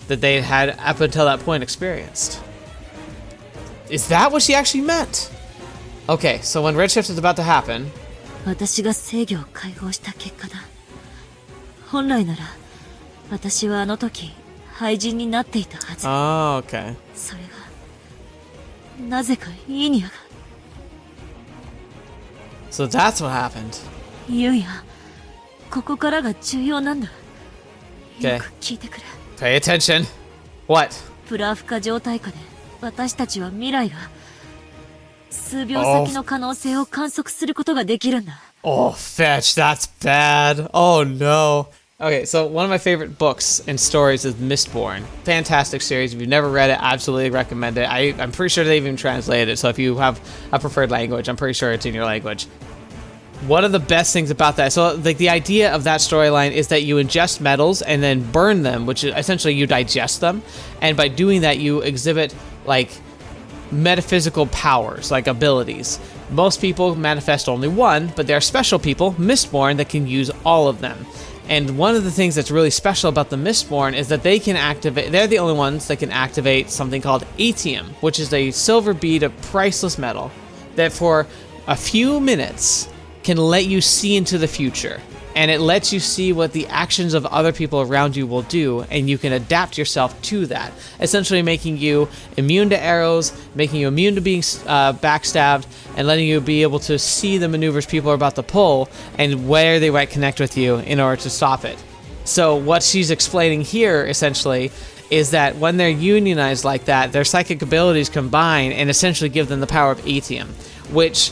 that they had up until that point experienced. Is that what she actually meant? Okay, so when Redshift is about to happen... 私が制御を解放した結果だ。本来なら、私はあの時、廃人になっていたはず。Oh, okay. それが、なぜかイーニャが。So that's what happened. ユウヤ、ここからが重要なんだ。Okay. よく聞いてくれ。Pay attention. What? プラーフ化状態下で私たちは未来が数秒先の可能性を観測することができるんだ。Oh, fetch, that's bad. Oh no. Okay, so one of my favorite books and stories is Mistborn. Fantastic series. If you've never read it, absolutely recommend it. I'm pretty sure they even translated it, so if you have a preferred language, I'm pretty sure it's in your language. One of the best things about that, so like the idea of that storyline is that you ingest metals and then burn them, which is essentially you digest them, and by doing that you exhibit like metaphysical powers, like abilities. Most people manifest only one, but there are special people, Mistborn, that can use all of them. And one of the things that's really special about the Mistborn is that they can activate, they're the only ones that can activate something called atium, which is a silver bead of priceless metal that for a few minutes can let you see into the future. And it lets you see what the actions of other people around you will do, and you can adapt yourself to that, essentially making you immune to arrows, making you immune to being backstabbed, and letting you be able to see the maneuvers people are about to pull and where they might connect with you in order to stop it. So what she's explaining here, essentially, is that when they're unionized like that, their psychic abilities combine and essentially give them the power of atium, which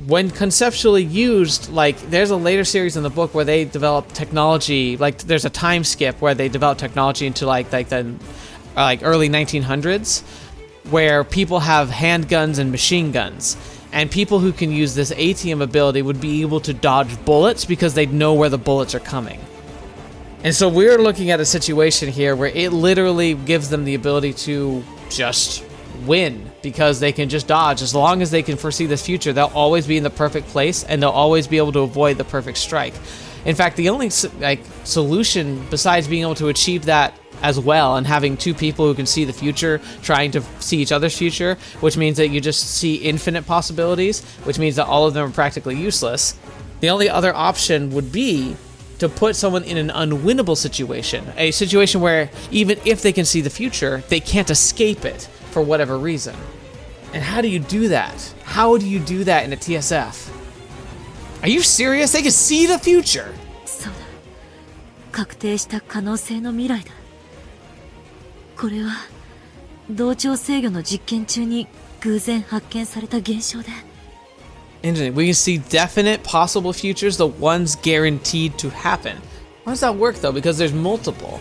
when conceptually used, like there's a later series in the book where they develop technology, like there's a time skip where they develop technology into like the early 1900s, where people have handguns and machine guns, and people who can use this atium ability would be able to dodge bullets because they'd know where the bullets are coming. And so we're looking at a situation here where it literally gives them the ability to just win, because they can just dodge. As long as they can foresee the future, they'll always be in the perfect place and they'll always be able to avoid the perfect strike. In fact, the only solution besides being able to achieve that as well and having two people who can see the future trying to see each other's future, which means that you just see infinite possibilities, which means that all of them are practically useless, the only other option would be to put someone in an unwinnable situation, a situation where even if they can see the future, they can't escape it for whatever reason. And how do you do that? How do you do that in a TSF? Are you serious? They can see the future. そうだ。確定した可能性の未来だ。これは同調制御の実験中に偶然発見された現象で。Interesting. We can see definite possible futures, the ones guaranteed to happen. How does that work though? Because there's multiple.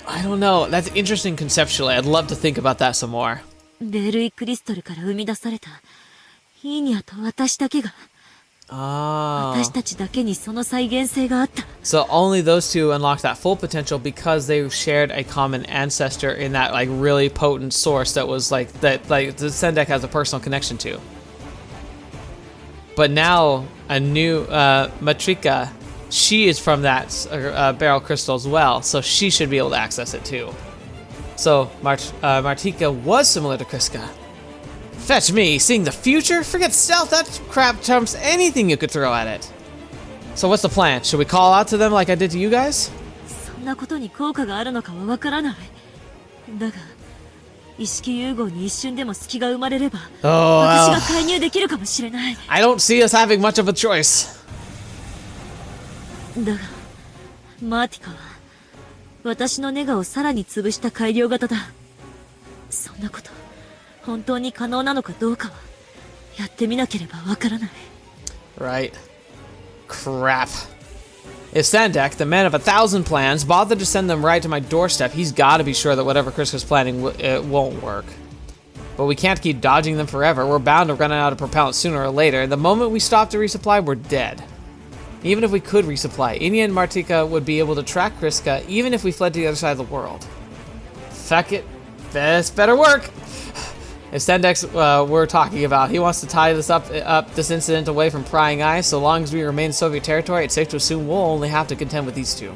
I don't know. That's interesting conceptually. I'd love to think about that some more. レールイクリストルから生み出されたヒーニャと私だけが、私たちだけにその再現性があった。 So only those two unlocked that full potential because they shared a common ancestor in that like really potent source that was like that like the Sendek has a personal connection to. But now a new Matrika, she is from that barrel crystal as well, so she should be able to access it too. So Martika was similar to Cryska. Fetch me, seeing the future? Forget stealth, that crap trumps anything you could throw at it. So what's the plan? Should we call out to them like I did to you guys? そんなことに効果があるのかはわからない。だが意識融合に一瞬でも隙が生まれれば、私が介入できるかもしれない。I don't see us having much of a choice. だがマーティカは私のネガをさらに潰した改良型だ。そんなこと本当に可能なのかどうかはやってみなければわからない。 Right. Crap. If Sandek, the man of 1,000 plans, bothered to send them right to my doorstep, he's got to be sure that whatever Cryska's planning won't work. But we can't keep dodging them forever. We're bound to run out of propellant sooner or later. The moment we stop to resupply, we're dead. Even if we could resupply, Inya and Martika would be able to track Cryska even if we fled to the other side of the world. Fuck it. This better work. If Sendex we're talking about, he wants to tie this this incident away from prying eyes. So long as we remain in Soviet territory, it's safe to assume we'll only have to contend with these two.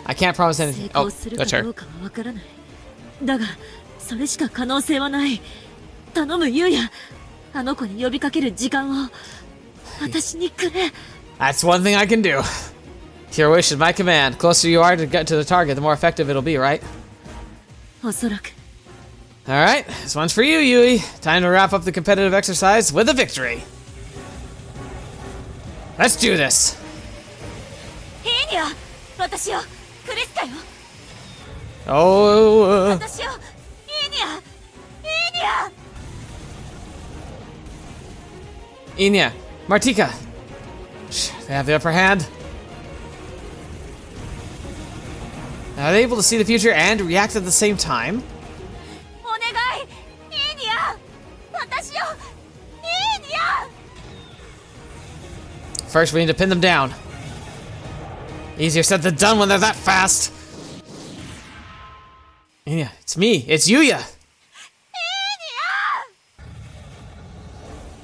I can't promise anything. Oh, that's her. だがそれしか可能性はない。頼むユウヤ、あの子に呼びかける時間を私にくれ。 That's one thing I can do. Your wish is my command. Closer you are to get to the target, the more effective it'll be, right? おそらく。 Alright, this one's for you, Yui. Time to wrap up the competitive exercise with a victory. Let's do this. ヒーニャ、私よ、クリスカよ。Oh. 私よ、ヒ Enya, Martika. They have the upper hand. Are they able to see the future and react at the same time? First, we need to pin them down. Easier said than done when they're that fast. Enya, it's me. It's Yuuya.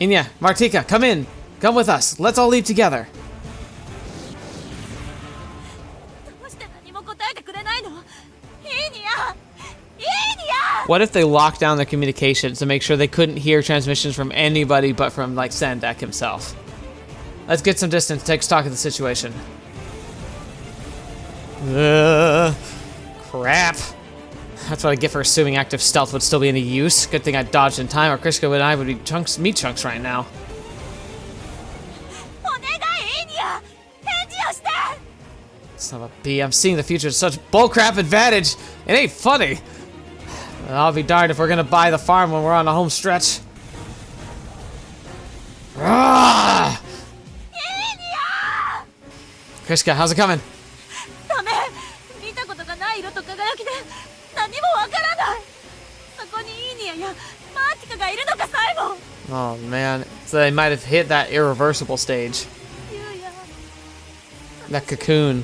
Enya, Martika, come in. Come with us. Let's all leave together. What if they locked down their communications to make sure they couldn't hear transmissions from anybody but from, like, Sandek himself? Let's get some distance, take stock of the situation. Crap. That's what I get for assuming active stealth would still be any use. Good thing I dodged in time, or Cryska and I would be meat chunks right now. Son of a bee, I'm seeing the future with such bullcrap advantage. It ain't funny. I'll be darned if we're gonna buy the farm when we're on the home stretch. Ah! Cryska, how's it coming? Oh man, so they might have hit that irreversible stage. That cocoon.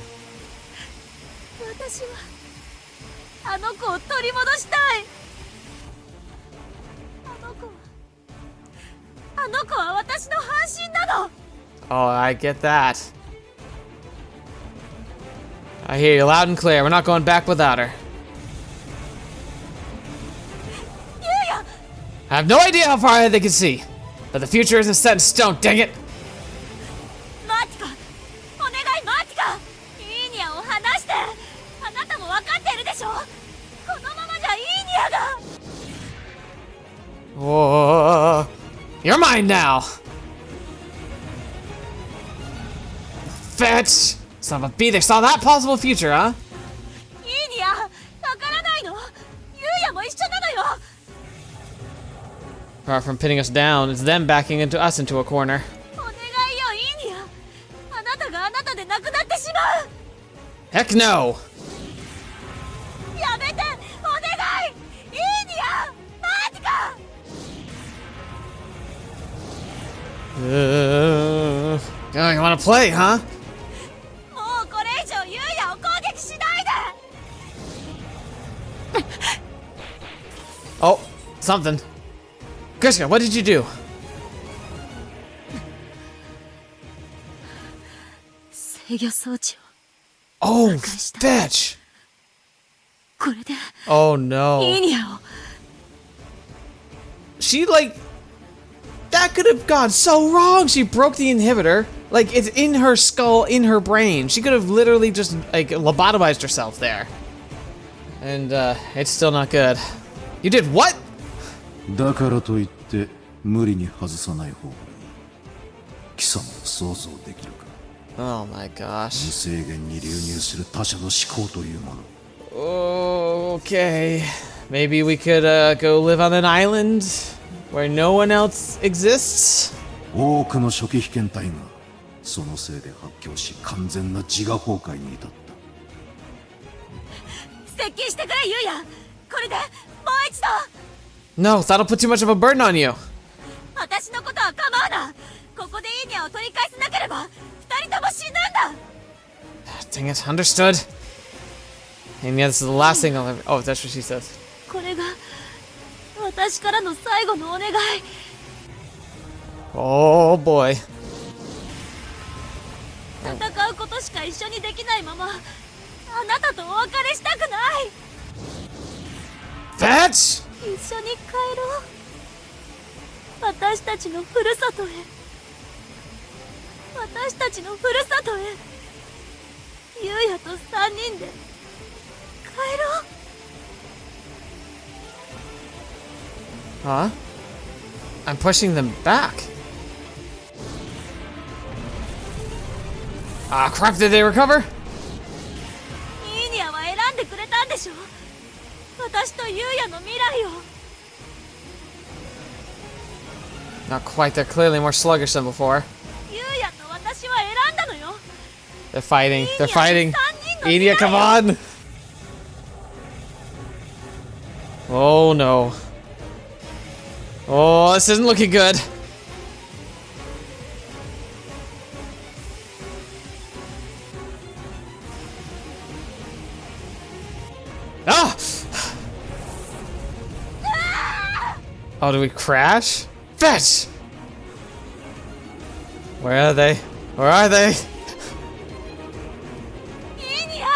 Oh, I get that. I hear you loud and clear. We're not going back without her. I have no idea how far ahead they can see, but the future isn't set in stone, dang it! Whoa. You're mine now! Fetch! Son of a bee, they saw that possible future, huh? Apart from pinning us down, it's them backing into us into a corner. Heck no! Oh, you wanna play, huh? Oh, something. Cryska, what did you do? Oh, fetch! Oh no. She, like, that could have gone so wrong. She broke the inhibitor. Like, it's in her skull, in her brain. She could have literally just, like, lobotomized herself there. And, it's still not good. You did what? だからといって無理に外さない方がいい。貴様は想像できるか。Oh my gosh. 無制限に流入する他者の思考というもの。Oh, okay. Maybe we could go live on an island where no one else exists? 多くの初期被験体がそのせいで発狂し完全な自我崩壊に至った。接近してくれ、ユウヤ。これでもう一度。No, that'll put too much of a burden on you. 私のことは構うな。ここでイーニャを取り返せなければ二人とも死ぬんだ。Dang it, understood. And yeah, this is the last thing I'll ever. Oh, that's what she says. これが私からの最後のお願い。Oh boy. 戦うことしか一緒にできないまま、あなたとお別れしたくない。Fetch! 一緒に帰ろう。私たちのふるさとへ。私たちのふるさとへ。ユウヤと三人で帰ろう。Huh? I'm pushing them back. Ah, crap, did they recover? イーニャは選んでくれたんでしょ。私とユウヤの未来を。 Not quite. They're clearly more sluggish than before. ユウヤと私は選んだのよ。 They're fighting. They're fighting. Inia, come on! Oh no. Oh, this isn't looking good. Ah! Oh, do we crash? Fetch! Where are they? Where are they? イニア！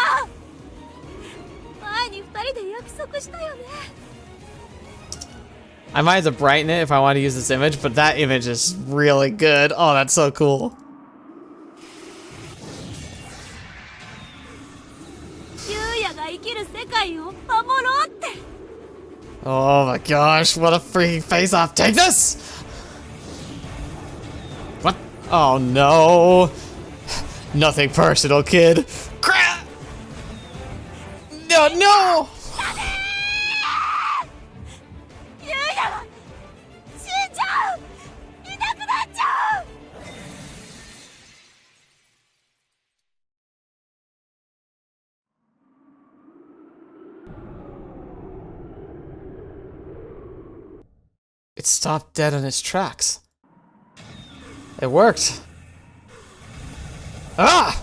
前に二人で約束したよね。 I might have to brighten it if I want to use this image, but that image is really good. Oh, that's so cool. ユウヤが生きる世界を守ろうって。 Oh my gosh, what a freaking face-off. Take this! What? Oh no. Nothing personal, kid. Crap! No, no! ユウヤが死んじゃう！いなくなっちゃう！ It stopped dead in its tracks. It worked. Ah!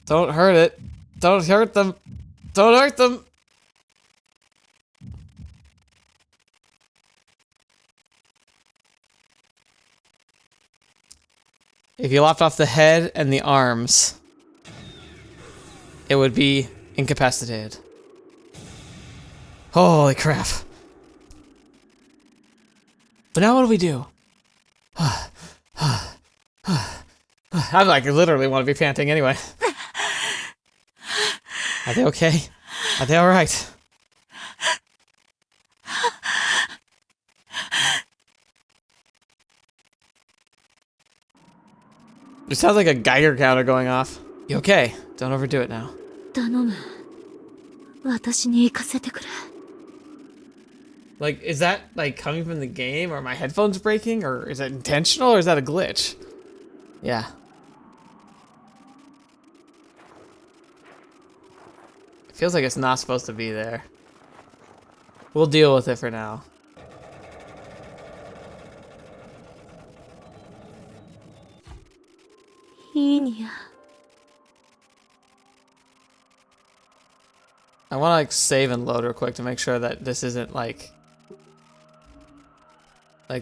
Don't hurt it. Don't hurt them. Don't hurt them. If you lopped off the head and the arms, it would be incapacitated. Holy crap. But now what do we do? I like literally want to be panting anyway. Are they okay? Are they alright? It sounds like a Geiger counter going off. You okay? Don't overdo it now. 頼む。私に行かせてくれ。 Like, is that, like, coming from the game? Or are my headphones breaking? Or is that intentional? Or is that a glitch? Yeah. It feels like it's not supposed to be there. We'll deal with it for now. Inia. I want to, like, save and load real quick to make sure that this isn't, like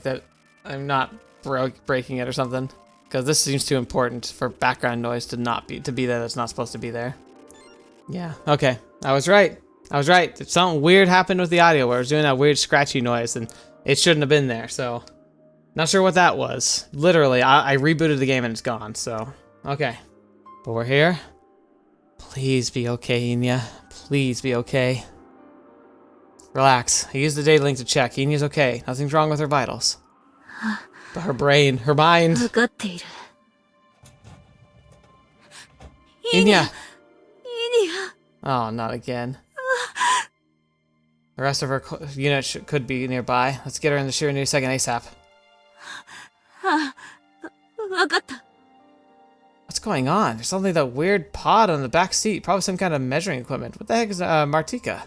that I'm not breaking it or something. Because this seems too important for background noise to be there that's not supposed to be there. Yeah, okay. I was right. I was right. Something weird happened with the audio where it was doing that weird scratchy noise and it shouldn't have been there, so not sure what that was. Literally, I rebooted the game and it's gone, so okay. But we're here. Please be okay, Inia. Please be okay. Relax. I used the data link to check. Inia's okay. Nothing's wrong with her vitals. But her brain, her mind. Inia. Inia. Inia. Oh, not again. The rest of her unit could be nearby. Let's get her in the Shiranui second ASAP. What's going on? There's something that weird pod on the back seat. Probably some kind of measuring equipment. What the heck is Martika?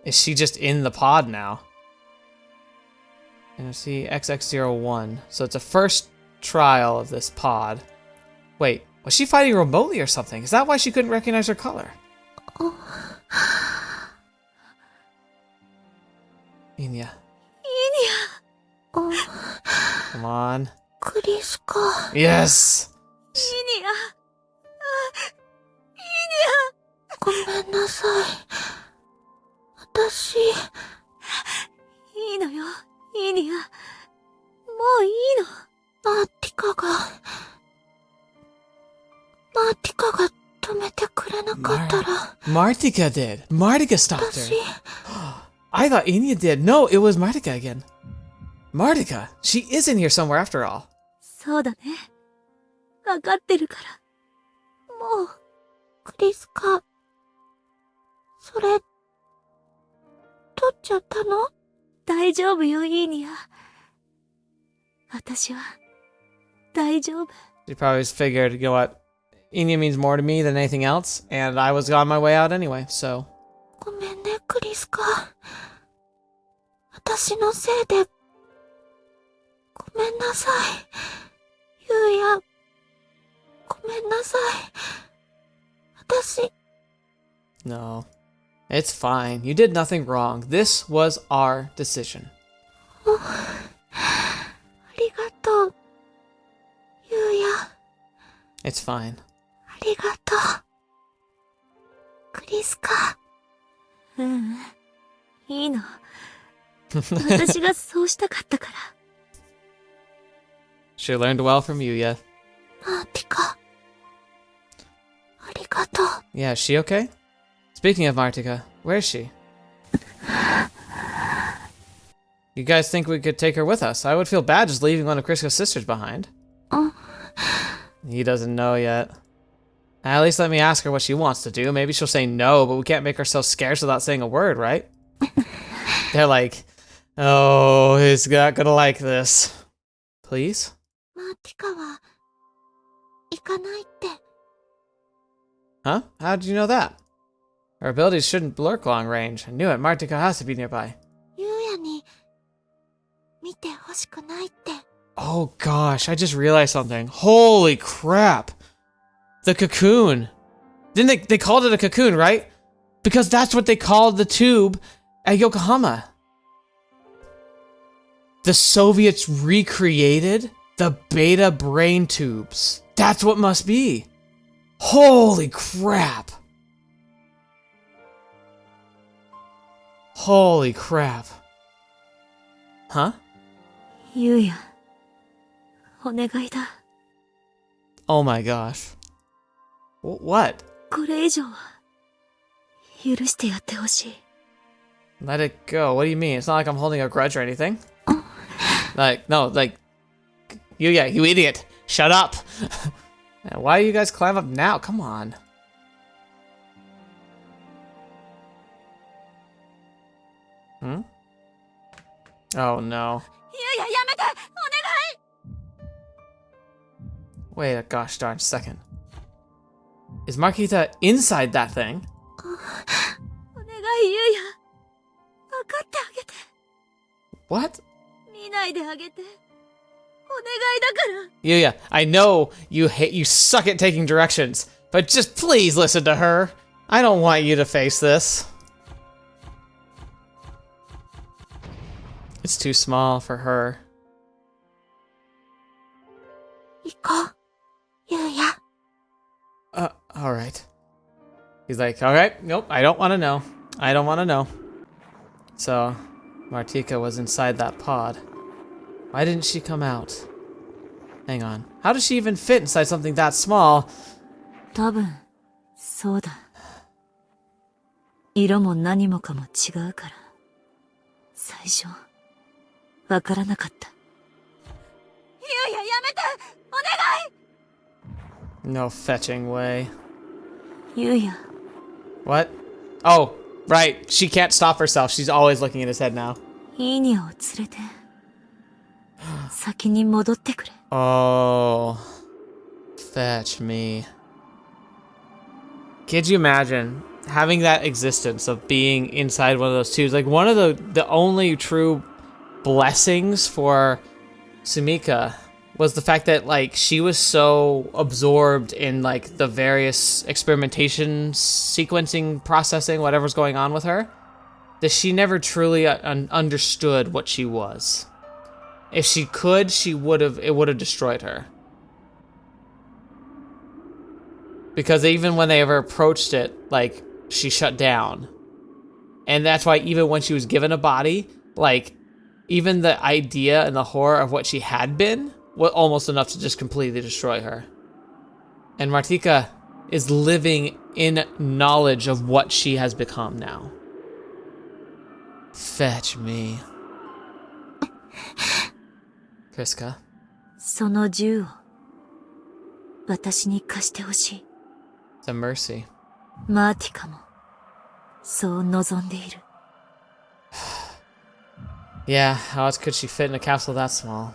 Is she just in the pod now? And I see XX01. So it's a first trial of this pod. Wait, was she fighting remotely or something? Is that why she couldn't recognize her color? Inia. Come on. Cryska. Yes! Inia. ごめんなさい。私。いいのよ、イニア。もういいの。マーティカが止めてくれなかったら。Martika did. Martika stopped her. I thought Inia did. No, it was Martika again. Martika, she is in here somewhere after all. そうだね。わかってるから。もう、クリスカ、それ取っちゃったの？大丈夫よ、イーニア。私は、大丈夫。 She probably figured, you know what, Enya means more to me than anything else, and I was on my way out anyway, so. ごめんね、クリスカ。私のせいで。ごめんなさい。ユウヤ。ごめんなさい。私。No. It's fine. You did nothing wrong. This was our decision. ありがとう。ユウヤ。It's fine. ありがとう。クリスカ。うん。いいの。私がそうしたかったから。She learned well from Yuuya. マーティカ。ありがとう。Yeah, is she okay? Speaking of Martika, where is she? You guys think we could take her with us? I would feel bad just leaving one of Cryska's sisters behind. He doesn't know yet. At least let me ask her what she wants to do. Maybe she'll say no, but we can't make ourselves scarce without saying a word, right? They're like, oh, he's not gonna like this. Please? マーティカは行かないって。 Huh? How did you know that? Her abilities shouldn't lurk long range. I knew it. Martika has to be nearby. ユウヤに見てほしくないって。 Oh gosh, I just realized something. Holy crap! The cocoon. Didn't they called it a cocoon, right? Because that's what they called the tube at Yokohama. The Soviets recreated the beta brain tubes. That's what must be. Holy crap. Holy crap. Huh? ユウヤ。お願いだ。 Oh my gosh. What? これ以上は、許してやってほしい。 Let it go. What do you mean? It's not like I'm holding a grudge or anything. Like, no, like, Yuuya, you idiot. Shut up. Why do you guys climb up now? Come on. Hmm? Oh no. ユウヤ、やめて！お願い！ Wait a gosh darn second. Is Marquita inside that thing? お願い、ユウヤ。分かってあげて。 What? 見ないであげて。お願いだから。 Yuuya, I know you suck at taking directions, but just please listen to her. I don't want you to face this. It's too small for her. 行こう、ユウヤ。 Alright. He's like, alright, nope, I don't want to know. I don't want to know. So, Martika was inside that pod. Why didn't she come out? Hang on. How does she even fit inside something that small? 多分、そうだ。色も何もかも違うから。最初、わからなかった。ユウヤ、やめて！お願い！ No fetching way. ユウヤ。 What? Oh, right. She can't stop herself. She's always looking at his head now. イーニャを連れて、先に戻ってくれ。 Oh. Fetch me. Could you imagine having that existence of being inside one of those tubes? Like, one of the only true blessings for Sumika was the fact that, like, she was so absorbed in, like, the various experimentation, sequencing, processing, whatever's going on with her, that she never truly understood what she was. If she could, it would have destroyed her. Because even when they ever approached it, like, she shut down. And that's why even when she was given a body, like, even the idea and the horror of what she had been was almost enough to just completely destroy her. And Martika is living in knowledge of what she has become now. Fetch me. Cryska. その銃を、私に貸してほしい。 It's a mercy. マーティカも、そう望んでいる。Yeah, how else could she fit in a capsule that small?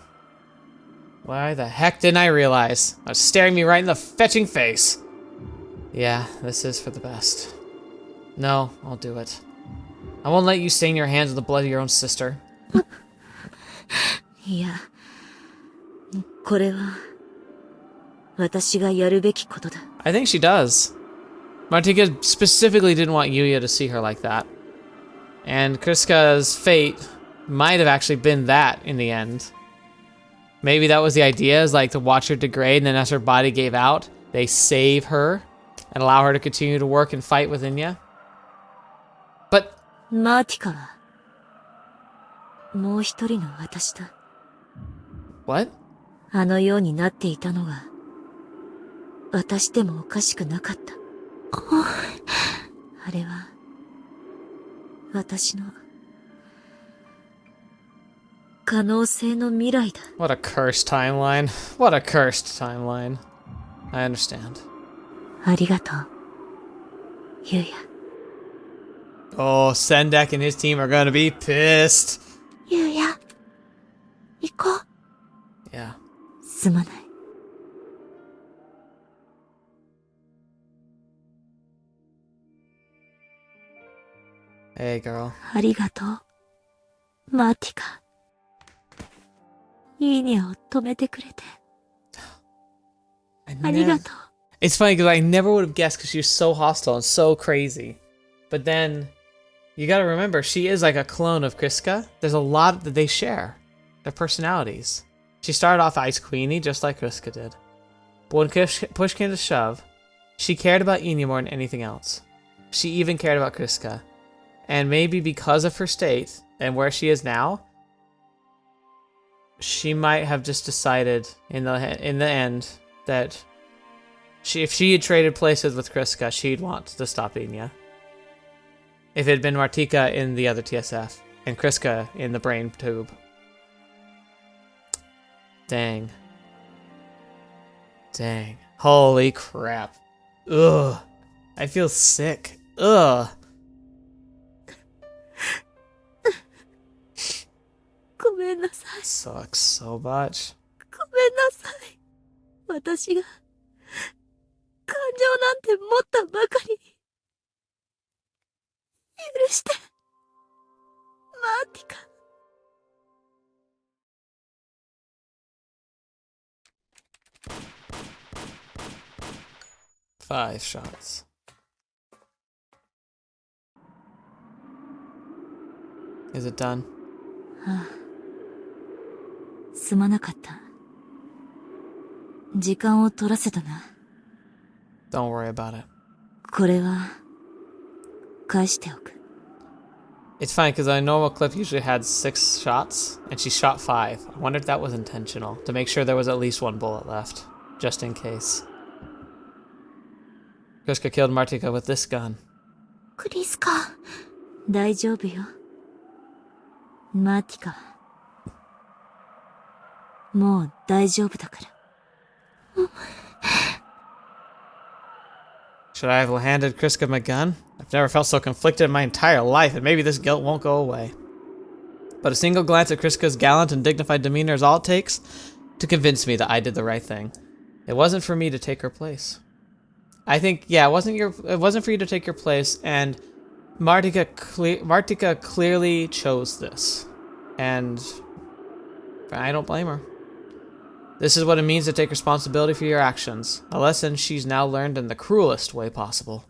Why the heck didn't I realize? I was staring me right in the fetching face. Yeah, this is for the best. No, I'll do it. I won't let you stain your hands with the blood of your own sister. いや、これは私がやるべきことだ。I think she does. Martika specifically didn't want Yuuya to see her like that. And Cryska's fate might have actually been that in the end. Maybe that was the idea, is like to watch her degrade, and then as her body gave out, they save her and allow her to continue to work and fight with Inya. But マーティカはもう一人の私だ。 what? あのようになっていたのが私でもおかしくなかった。あれは私の可能性の未来だ。 What a cursed timeline. What a cursed timeline. I understand. ありがとう、ユウヤ。 Oh, Sendek and his team are gonna be pissed. ユウヤ、行こう。 Yeah. すまない。 Hey, girl. ありがとう、マーティカ。イーニャを止めてくれて。ありがとう。 It's funny because I never would have guessed because she was so hostile and so crazy. But then, you gotta remember, she is like a clone of Cryska. There's a lot that they share. Their personalities. She started off Ice Queenie just like Cryska did. But when push came to shove, she cared about Enya more than anything else. She even cared about Cryska. And maybe because of her state and where she is now, she might have just decided in the end that if she had traded places with Cryska, she'd want to stop Enya. If it had been Martika in the other TSF and Cryska in the brain tube. Dang. Dang. Holy crap. Ugh. I feel sick. Ugh. ごめんなさい。 Sucks so much. ごめんなさい。私が感情なんて持ったばかりに。許して、マーティカ。 5 shots. Is it done? ああ、すまなかった。時間を取らせたな。 Don't worry about it. これは返しておく。 It's fine because a normal clip usually had 6 shots and she shot 5. I wonder if that was intentional to make sure there was at least 1 bullet left, just in case. Cryska killed Martika with this gun. クリスカ。大丈夫よ。マーティカ。もう大丈夫だから。Should I have handed Cryska my gun? I've never felt so conflicted in my entire life, and maybe this guilt won't go away. But a single glance at Cryska's gallant and dignified demeanor is all it takes to convince me that I did the right thing. It wasn't for me to take her place. I think, yeah, it wasn't for you to take your place, and Martika clearly chose this. And I don't blame her. This is what it means to take responsibility for your actions. A lesson she's now learned in the cruelest way possible.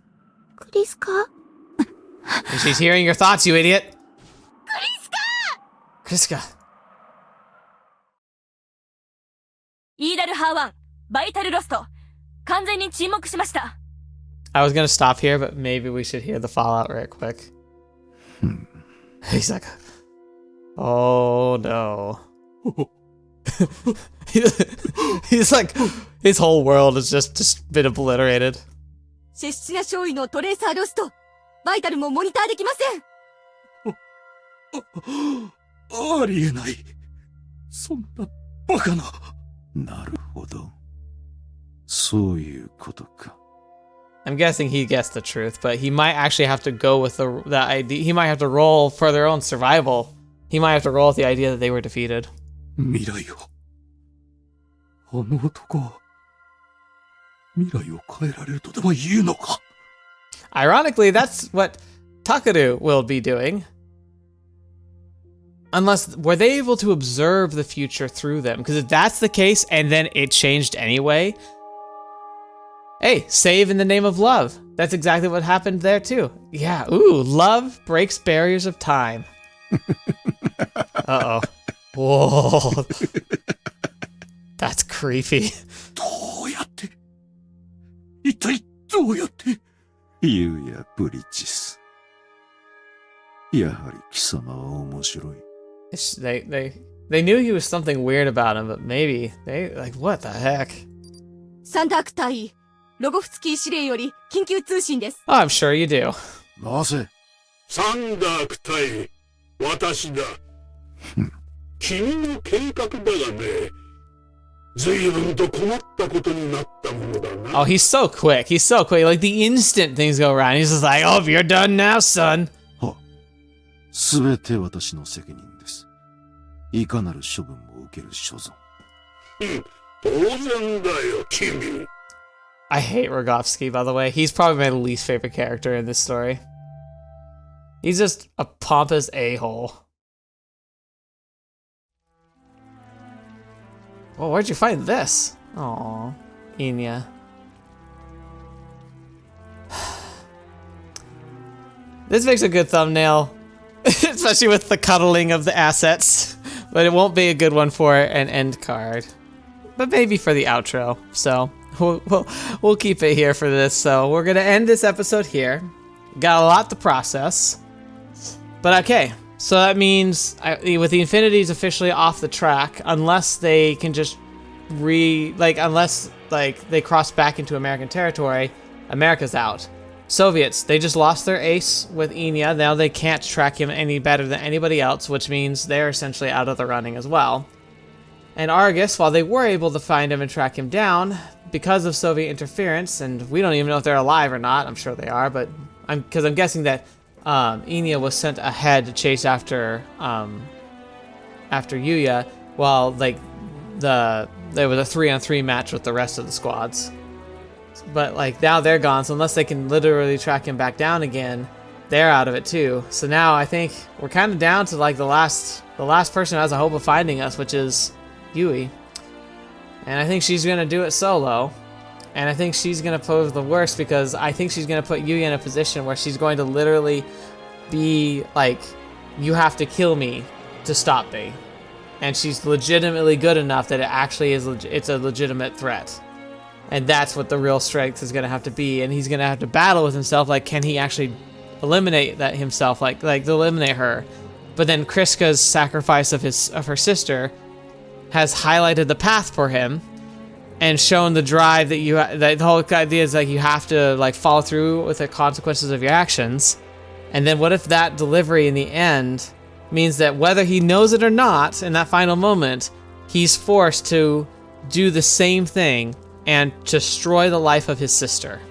クリスカ。 And she's hearing your thoughts, you idiot! クリスカ。 Cryska. イーダルハーワン、バイタルロスト、完全に沈黙しました。 I was gonna stop here, but maybe we should hear the fallout right quick. He's like, oh no. He's like, his whole world has just been obliterated. シェシチナ少尉のトレーサーロスト、バイタルもモニターできません。ありえない。そんなバカな。なるほど。そういうことか。I'm guessing he guessed the truth, but he might actually have to go with the idea. He might have to roll for their own survival He might have to roll with the idea that they were defeated. 未来を。あの男は、未来を変えられるとでも言うのか? Ironically, that's what Takaru will be doing. Unless, were they able to observe the future through them? Because if that's the case, and then it changed anyway, hey, save in the name of love. That's exactly what happened there too. Yeah, ooh, love breaks barriers of time. Uh-oh. Whoa. That's creepy. どうやって?一体どうやって?ユーヤ・ブリッジス。やはり貴様は面白い。They knew he was something weird about him, but maybe they like what the heck? サンダーク隊員、ロゴフスキー司令より緊急通信です。Oh, I'm sure you do. なぜ?サンダーク隊員、私だ。君の計画だがね、随分と困ったことになったものだな。Oh, he's so quick. He's so quick. Like the instant things go around, he's just like, "Oh, you're done now, son." すべて私の責任です。いかなる処分も受ける所存。当然だよ、君。I hate Rogovsky, by the way. He's probably my least favorite character in this story. He's just a pompous a-hole. Well, where'd you find this? Aw, Inya. This makes a good thumbnail. Especially with the cuddling of the assets. But it won't be a good one for an end card. But maybe for the outro. So we'll keep it here for this. So we're gonna end this episode here. Got a lot to process. But okay. So that means with the Infinities officially off the track, unless they can just unless they cross back into American territory, America's out. Soviets, they just lost their ace with Inya. Now they can't track him any better than anybody else, which means they're essentially out of the running as well. And Argus, while they were able to find him and track him down, because of Soviet interference, and we don't even know if they're alive or not, I'm sure they are, but I'm guessing that Inya was sent ahead to chase after Yuuya, while there was a 3-on-3 match with the rest of the squads. But now they're gone, so unless they can literally track him back down again, they're out of it too. So now I think we're kind of down to the last person who has a hope of finding us, which is Yui. And I think she's gonna do it solo. And I think she's gonna pose the worst because I think she's gonna put Yuya in a position where she's going to literally be like, you have to kill me to stop me. And she's legitimately good enough that it actually is it's a legitimate threat. And that's what the real strength is gonna have to be. And he's gonna have to battle with himself, can he actually eliminate that himself, eliminate her? But then Cryska's sacrifice of her sister has highlighted the path for him and shown the drive that the whole idea is you have to follow through with the consequences of your actions. And then what if that delivery in the end means that whether he knows it or not, in that final moment, he's forced to do the same thing and destroy the life of his sister.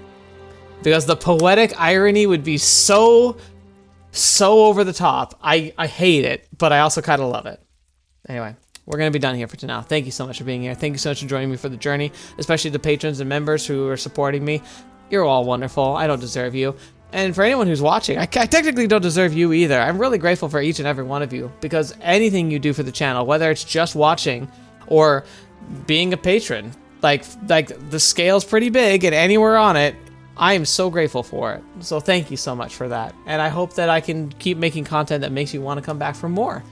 Because the poetic irony would be so over the top. I hate it, but I also kind of love it. Anyway, we're going to be done here for now. Thank you so much for being here. Thank you so much for joining me for the journey, especially the patrons and members who are supporting me. You're all wonderful. I don't deserve you. And for anyone who's watching, I technically don't deserve you either. I'm really grateful for each and every one of you, because anything you do for the channel, whether it's just watching or being a patron, the scale's pretty big, and anywhere on it, I am so grateful for it. So thank you so much for that. And I hope that I can keep making content that makes you want to come back for more.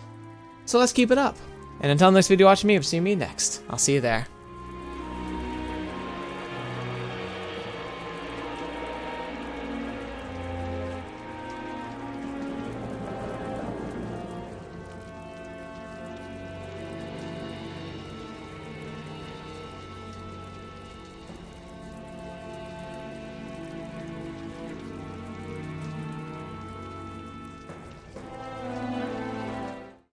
So let's keep it up. And until next video watching me, I'm seeing me next. I'll see you there.